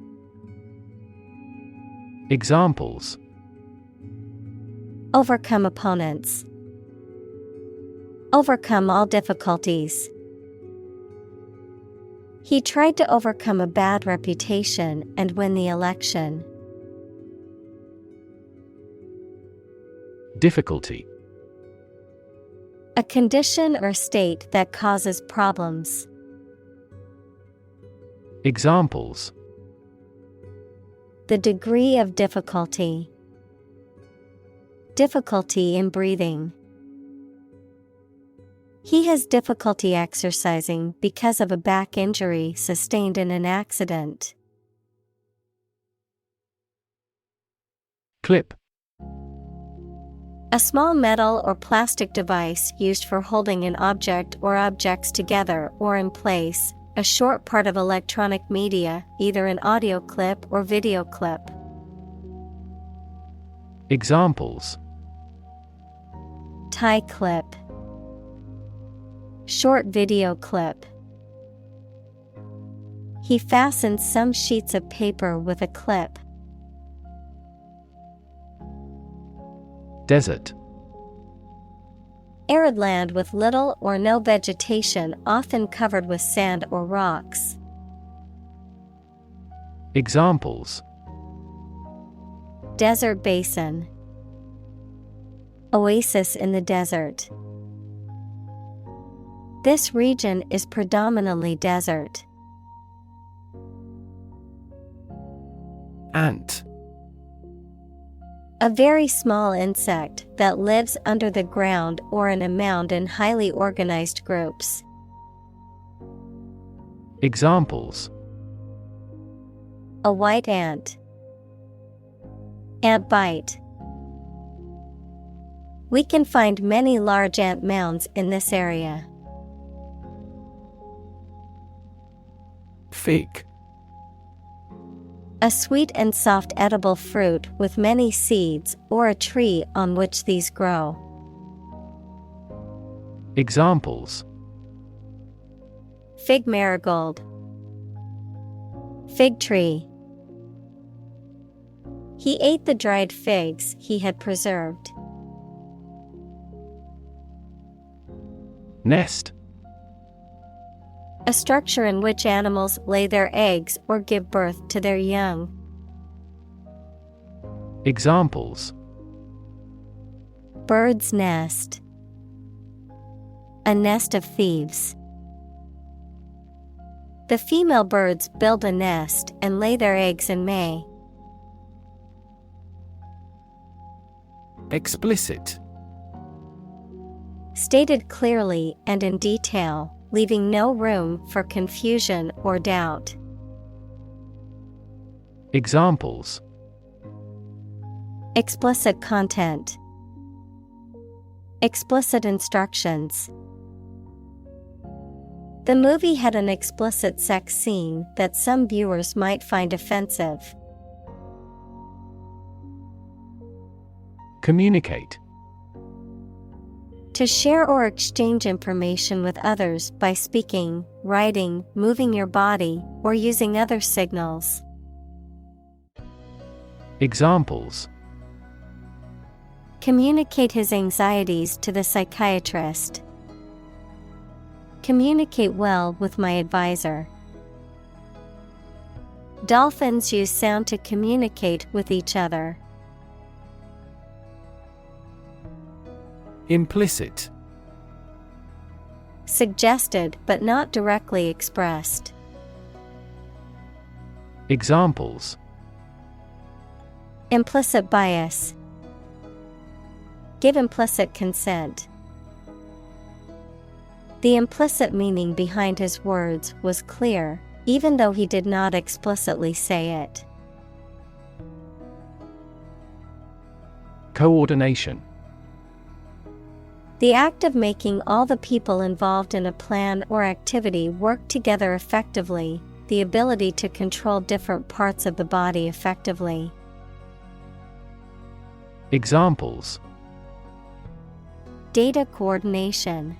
Examples: Overcome opponents. Overcome all difficulties. He tried to overcome a bad reputation and win the election. Difficulty. A condition or state that causes problems. Examples: The degree of difficulty. Difficulty in breathing. He has difficulty exercising because of a back injury sustained in an accident. Clip. A small metal or plastic device used for holding an object or objects together or in place, a short part of electronic media, either an audio clip or video clip. Examples: Tie clip. Short video clip. He fastened some sheets of paper with a clip. Desert. Arid land with little or no vegetation, often covered with sand or rocks. Examples: Desert basin. Oasis in the desert. This region is predominantly desert. Ant. A very small insect that lives under the ground or in a mound in highly organized groups. Examples: A white ant. Ant bite. We can find many large ant mounds in this area. Fig. A sweet and soft edible fruit with many seeds, or a tree on which these grow. Examples: Fig marigold. Fig tree. He ate the dried figs he had preserved. Nest. A structure in which animals lay their eggs or give birth to their young. Examples: Bird's nest. A nest of thieves. The female birds build a nest and lay their eggs in May. Explicit. Stated clearly and in detail, leaving no room for confusion or doubt. Examples: Explicit content. Explicit instructions. The movie had an explicit sex scene that some viewers might find offensive. Communicate. To share or exchange information with others by speaking, writing, moving your body, or using other signals. Examples: Communicate his anxieties to the psychiatrist. Communicate well with my advisor. Dolphins use sound to communicate with each other. Implicit. Suggested but not directly expressed. Examples: Implicit bias. Give implicit consent. The implicit meaning behind his words was clear, even though he did not explicitly say it. Coordination. The act of making all the people involved in a plan or activity work together effectively, the ability to control different parts of the body effectively. Examples: Data coordination,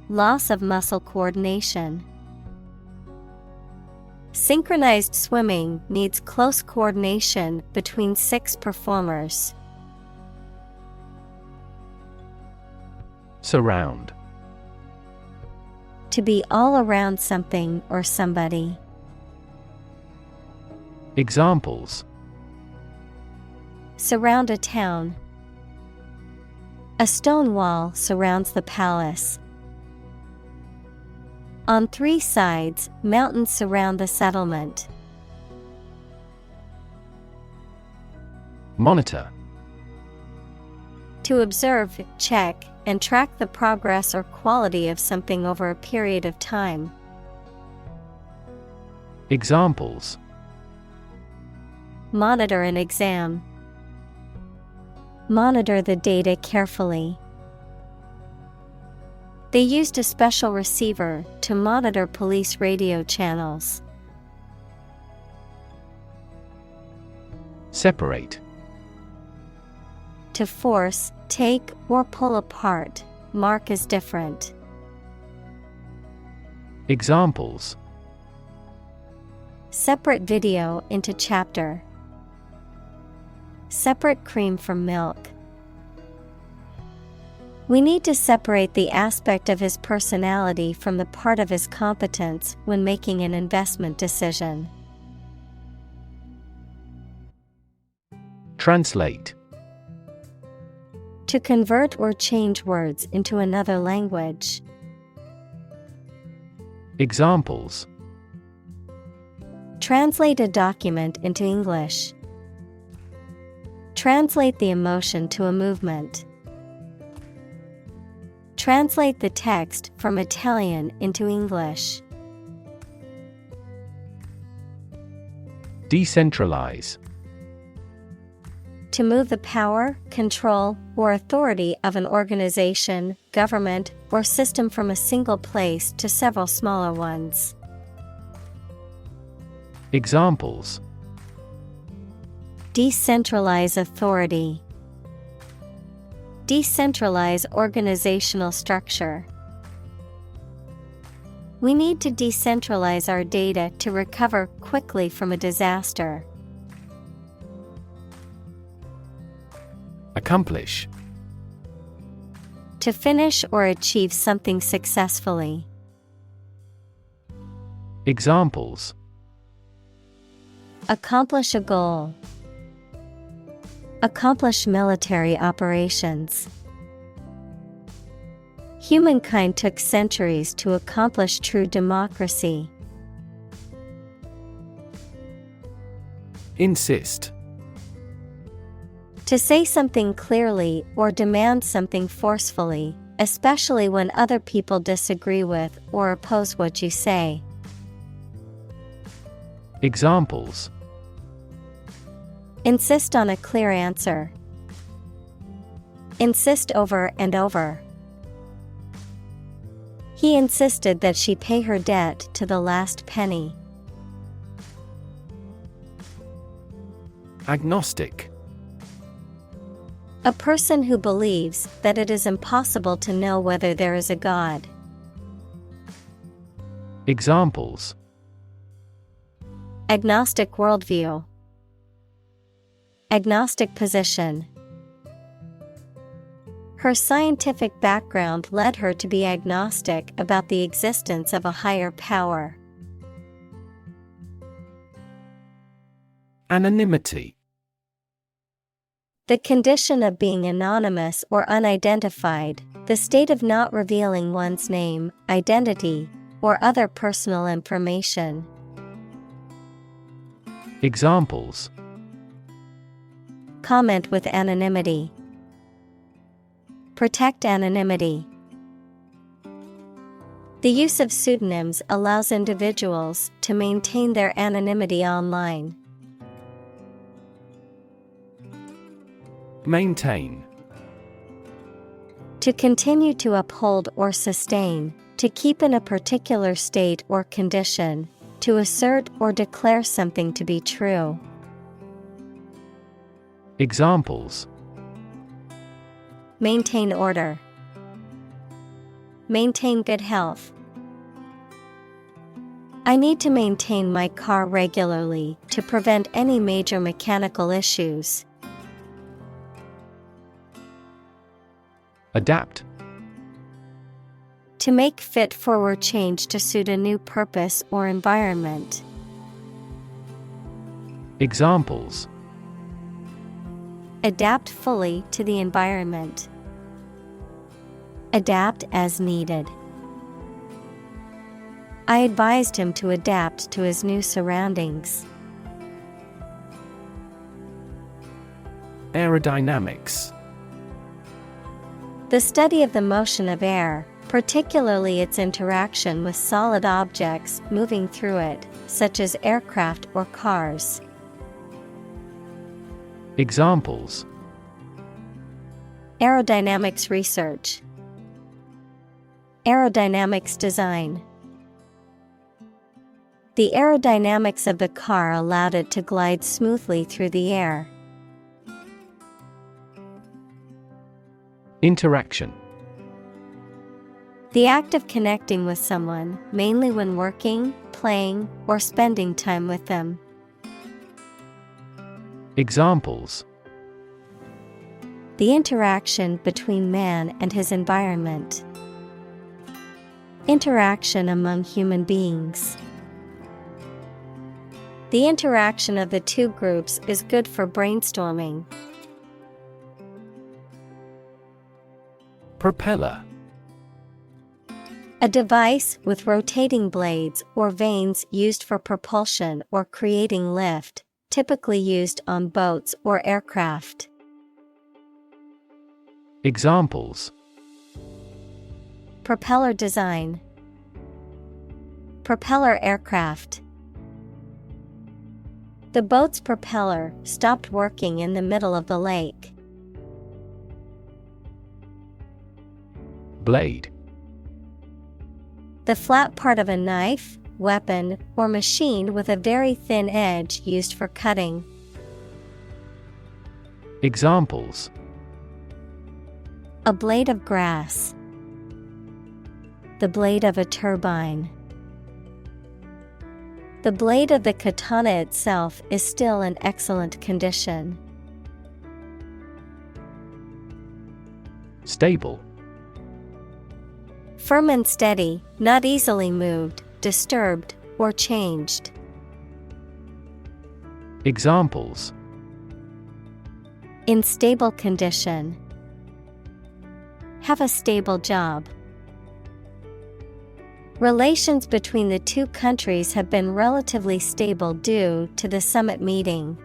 loss of muscle coordination. Synchronized swimming needs close coordination between 6 performers. Surround. To be all around something or somebody. Examples: Surround a town. A stone wall surrounds the palace. On 3 sides, mountains surround the settlement. Monitor. To observe, check, and track the progress or quality of something over a period of time. Examples: Monitor an exam. Monitor the data carefully. They used a special receiver to monitor police radio channels. Separate. To force, take, or pull apart, mark as different. Examples: Separate video into chapter. Separate cream from milk. We need to separate the aspect of his personality from the part of his competence when making an investment decision. Translate. To convert or change words into another language. Examples: Translate a document into English. Translate the emotion to a movement. Translate the text from Italian into English. Decentralize. To move the power, control, or authority of an organization, government, or system from a single place to several smaller ones. Examples: Decentralize authority. Decentralize organizational structure. We need to decentralize our data to recover quickly from a disaster. Accomplish. To finish or achieve something successfully. Examples: Accomplish a goal. Accomplish military operations. Humankind took centuries to accomplish true democracy. Insist. To say something clearly or demand something forcefully, especially when other people disagree with or oppose what you say. Examples: Insist on a clear answer. Insist over and over. He insisted that she pay her debt to the last penny. Agnostic. A person who believes that it is impossible to know whether there is a God. Examples: Agnostic worldview. Agnostic position. Her scientific background led her to be agnostic about the existence of a higher power. Anonymity. The condition of being anonymous or unidentified, the state of not revealing one's name, identity, or other personal information. Examples: Comment with anonymity. Protect anonymity. The use of pseudonyms allows individuals to maintain their anonymity online. Maintain. To continue to uphold or sustain, to keep in a particular state or condition, to assert or declare something to be true. Examples: Maintain order. Maintain good health. I need to maintain my car regularly to prevent any major mechanical issues. Adapt. To make fit for or change to suit a new purpose or environment. Examples: Adapt fully to the environment. Adapt as needed. I advised him to adapt to his new surroundings. Aerodynamics. The study of the motion of air, particularly its interaction with solid objects moving through it, such as aircraft or cars. Examples: Aerodynamics research. Aerodynamics design. The aerodynamics of the car allowed it to glide smoothly through the air. Interaction. The act of connecting with someone, mainly when working, playing, or spending time with them. Examples: The interaction between man and his environment. Interaction among human beings. The interaction of the two groups is good for brainstorming. Propeller. A device with rotating blades or vanes used for propulsion or creating lift, typically used on boats or aircraft. Examples: Propeller design. Propeller aircraft. The boat's propeller stopped working in the middle of the lake. Blade. The flat part of a knife, weapon, or machine with a very thin edge used for cutting. Examples: A blade of grass. The blade of a turbine. The blade of the katana itself is still in excellent condition. Stable. Firm and steady, not easily moved, disturbed, or changed. Examples: In stable condition. Have a stable job. Relations between the two countries have been relatively stable due to the summit meeting.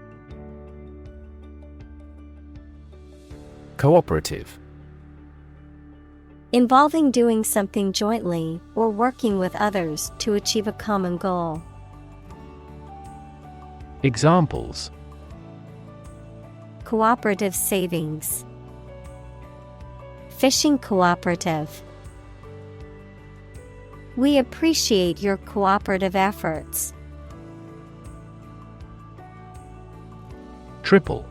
Cooperative. Involving doing something jointly or working with others to achieve a common goal. Examples: Cooperative savings. Fishing cooperative. We appreciate your cooperative efforts. Triple.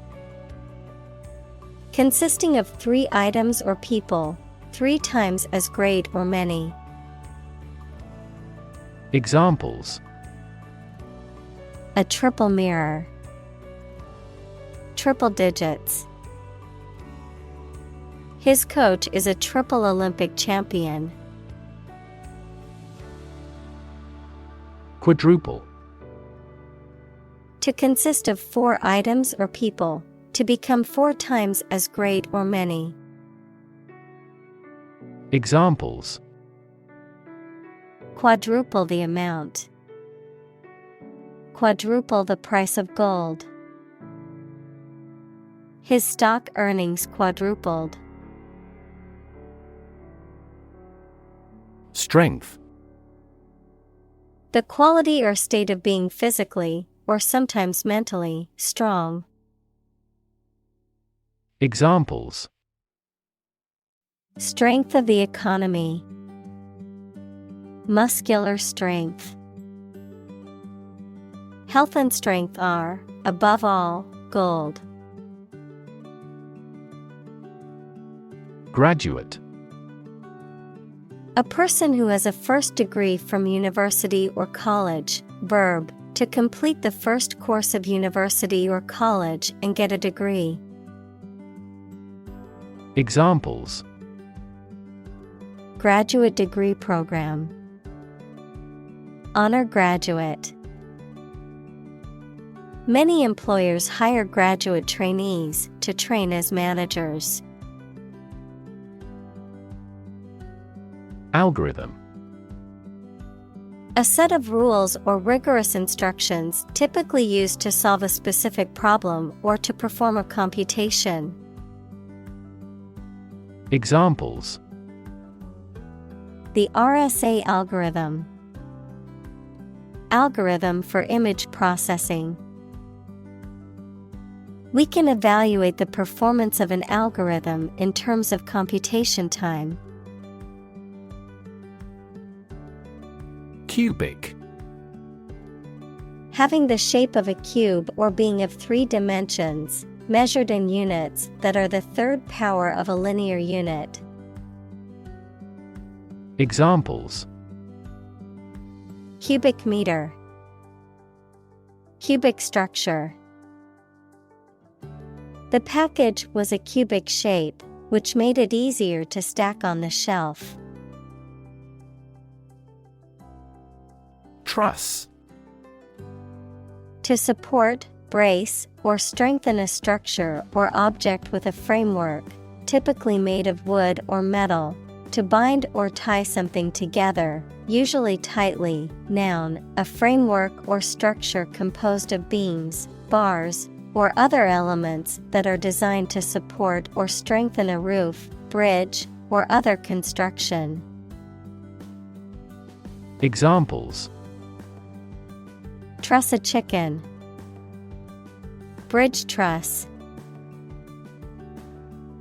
Consisting of 3 items or people, 3 times as great or many. Examples: A triple mirror. Triple digits. His coach is a triple Olympic champion. Quadruple. To consist of 4 items or people, to become 4 times as great or many. Examples: Quadruple the amount. Quadruple the price of gold. His stock earnings quadrupled. Strength. The quality or state of being physically, or sometimes mentally, strong. Examples: Strength of the economy. Muscular strength. Health and strength are, above all, gold. Graduate. A person who has a first degree from university or college. Verb, to complete the first course of university or college and get a degree. Examples: Graduate degree program. Honor graduate. Many employers hire graduate trainees to train as managers. Algorithm. A set of rules or rigorous instructions typically used to solve a specific problem or to perform a computation. Examples: The RSA algorithm. Algorithm for image processing. We can evaluate the performance of an algorithm in terms of computation time. Cubic. Having the shape of a cube or being of 3 dimensions, measured in units that are the third power of a linear unit. Examples: Cubic meter. Cubic structure. The package was a cubic shape, which made it easier to stack on the shelf. Truss. To support, brace, or strengthen a structure or object with a framework, typically made of wood or metal. To bind or tie something together, usually tightly. Noun, a framework or structure composed of beams, bars, or other elements that are designed to support or strengthen a roof, bridge, or other construction. Examples: Truss a chicken. Bridge truss.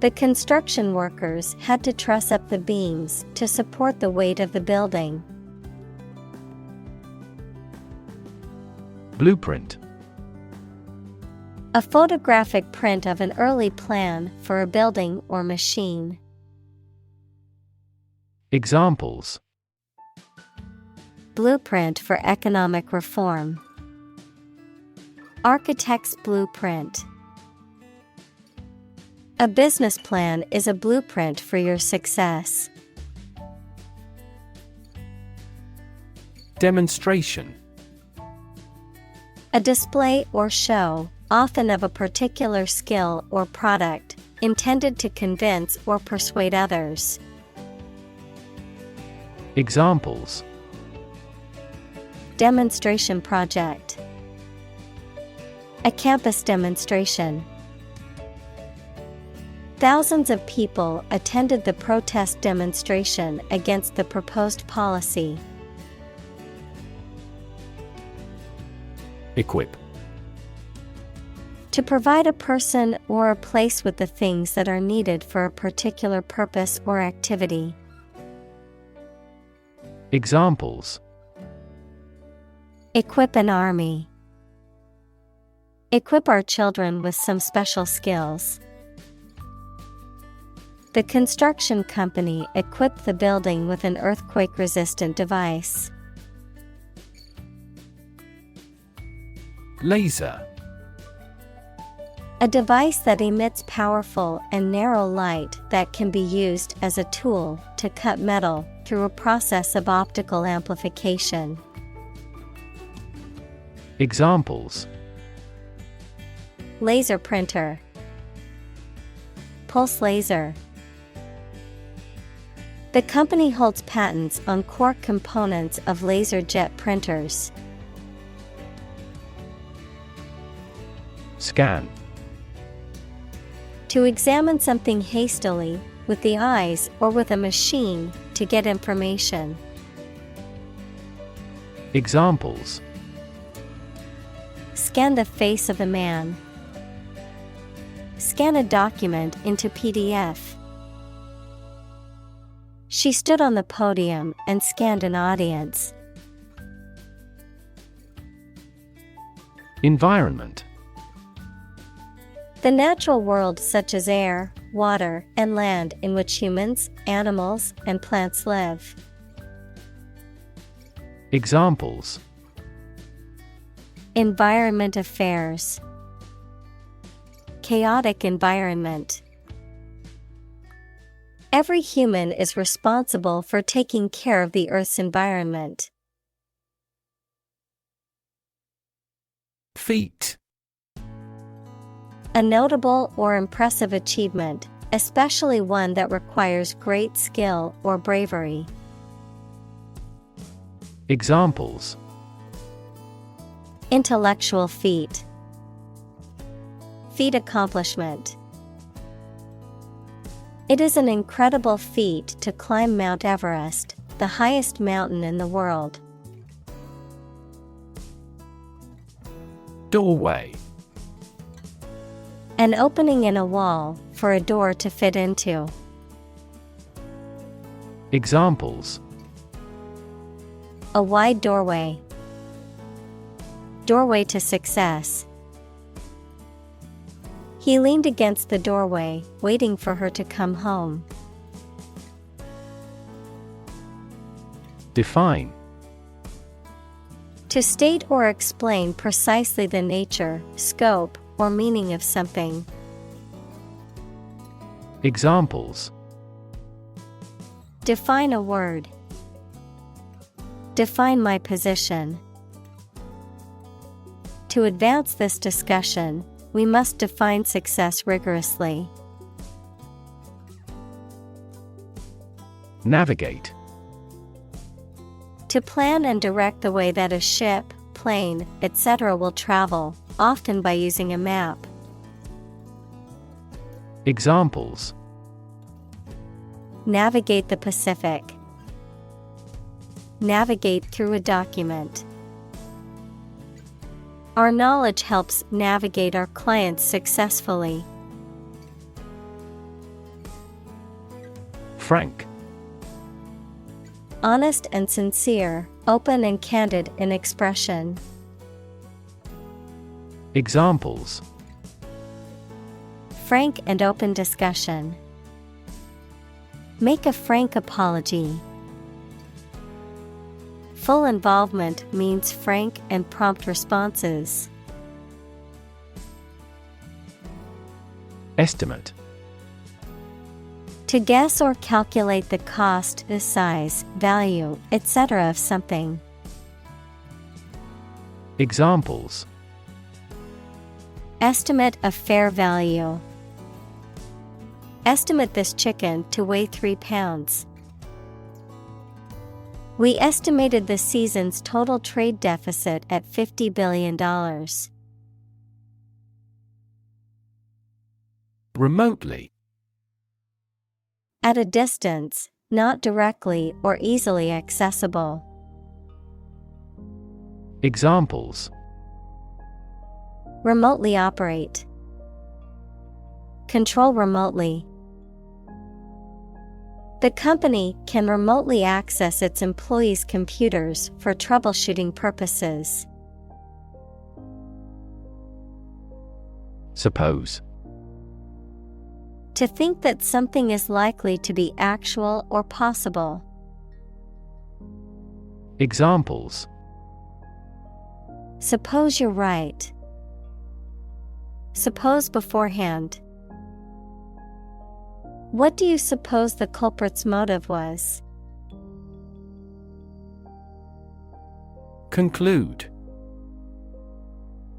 The construction workers had to truss up the beams to support the weight of the building. Blueprint. A photographic print of an early plan for a building or machine. Examples: Blueprint for economic reform. Architect's blueprint. A business plan is a blueprint for your success. Demonstration. A display or show, often of a particular skill or product, intended to convince or persuade others. Examples: Demonstration project. A campus demonstration. Thousands of people attended the protest demonstration against the proposed policy. Equip. To provide a person or a place with the things that are needed for a particular purpose or activity. Examples: Equip an army. Equip our children with some special skills. The construction company equipped the building with an earthquake-resistant device. Laser. A device that emits powerful and narrow light that can be used as a tool to cut metal through a process of optical amplification. Examples: Laser printer. Pulse laser. The company holds patents on core components of laser jet printers. Scan. To examine something hastily, with the eyes or with a machine, to get information. Examples: Scan the face of a man. Scan a document into PDF. She stood on the podium and scanned an audience. Environment. The natural world such as air, water, and land in which humans, animals, and plants live. Examples. Environment affairs. Chaotic environment. Every human is responsible for taking care of the Earth's environment. Feat. A notable or impressive achievement, especially one that requires great skill or bravery. Examples. Intellectual feat. Feat accomplishment. It is an incredible feat to climb Mount Everest, the highest mountain in the world. Doorway. An opening in a wall for a door to fit into. Examples. A wide doorway. Doorway to success. He leaned against the doorway, waiting for her to come home. Define. To state or explain precisely the nature, scope, or meaning of something. Examples. Define a word. Define my position. To advance this discussion, we must define success rigorously. Navigate. To plan and direct the way that a ship, plane, etc. will travel, often by using a map. Examples. Navigate the Pacific. Navigate through a document. Our knowledge helps navigate our clients successfully. Frank. Honest and sincere, open and candid in expression. Examples. Frank and open discussion. Make a frank apology. Full involvement means frank and prompt responses. Estimate. To guess or calculate the cost, the size, value, etc. of something. Examples. Estimate of fair value. Estimate this chicken to weigh 3 pounds. We estimated the season's total trade deficit at $50 billion. Remotely. At a distance, not directly or easily accessible. Examples. Remotely operate. Control remotely. The company can remotely access its employees' computers for troubleshooting purposes. Suppose. To think that something is likely to be actual or possible. Examples. Suppose you're right. Suppose beforehand. What do you suppose the culprit's motive was? Conclude.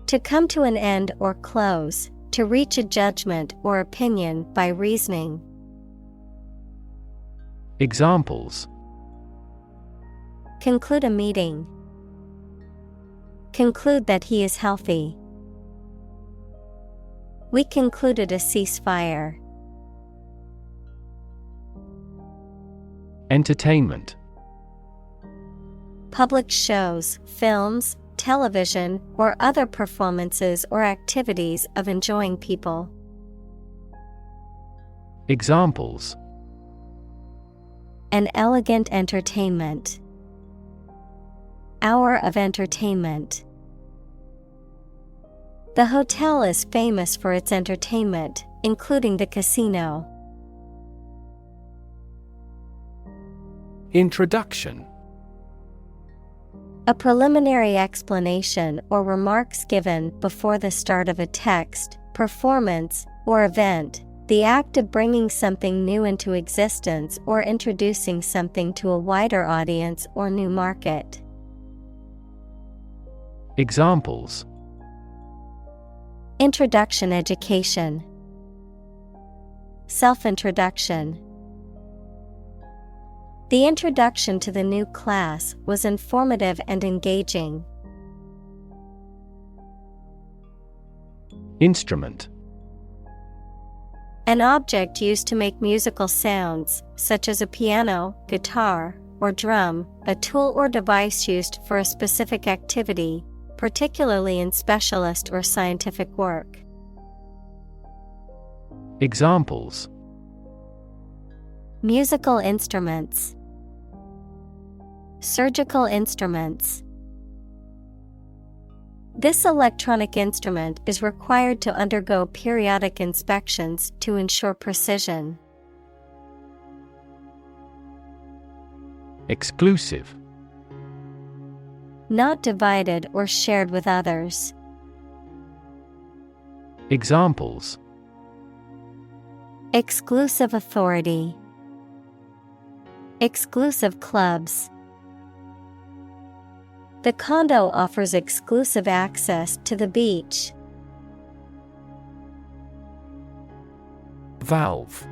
To come to an end or close, to reach a judgment or opinion by reasoning. Examples. Conclude a meeting. Conclude that he is healthy. We concluded a ceasefire. Entertainment. Public shows, films, television, or other performances or activities of enjoying people. An elegant entertainment. Hour of entertainment. The hotel is famous for its entertainment, including the casino. Introduction. A preliminary explanation or remarks given before the start of a text, performance, or event, the act of bringing something new into existence or introducing something to a wider audience or new market. Examples. Introduction education. Self-introduction. The introduction to the new class was informative and engaging. Instrument. An object used to make musical sounds, such as a piano, guitar, or drum, a tool or device used for a specific activity, particularly in specialist or scientific work. Examples. Musical instruments. Surgical instruments. This electronic instrument is required to undergo periodic inspections to ensure precision. Exclusive. Not divided or shared with others. Examples. Exclusive authority. Exclusive clubs. The condo offers exclusive access to the beach. Valve.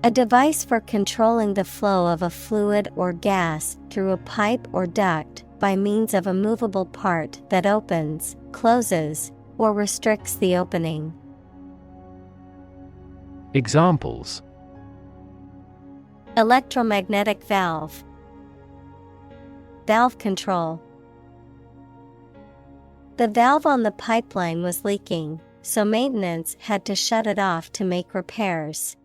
A device for controlling the flow of a fluid or gas through a pipe or duct by means of a movable part that opens, closes, or restricts the opening. Examples. Electromagnetic valve. Valve control. The valve on the pipeline was leaking, so maintenance had to shut it off to make repairs.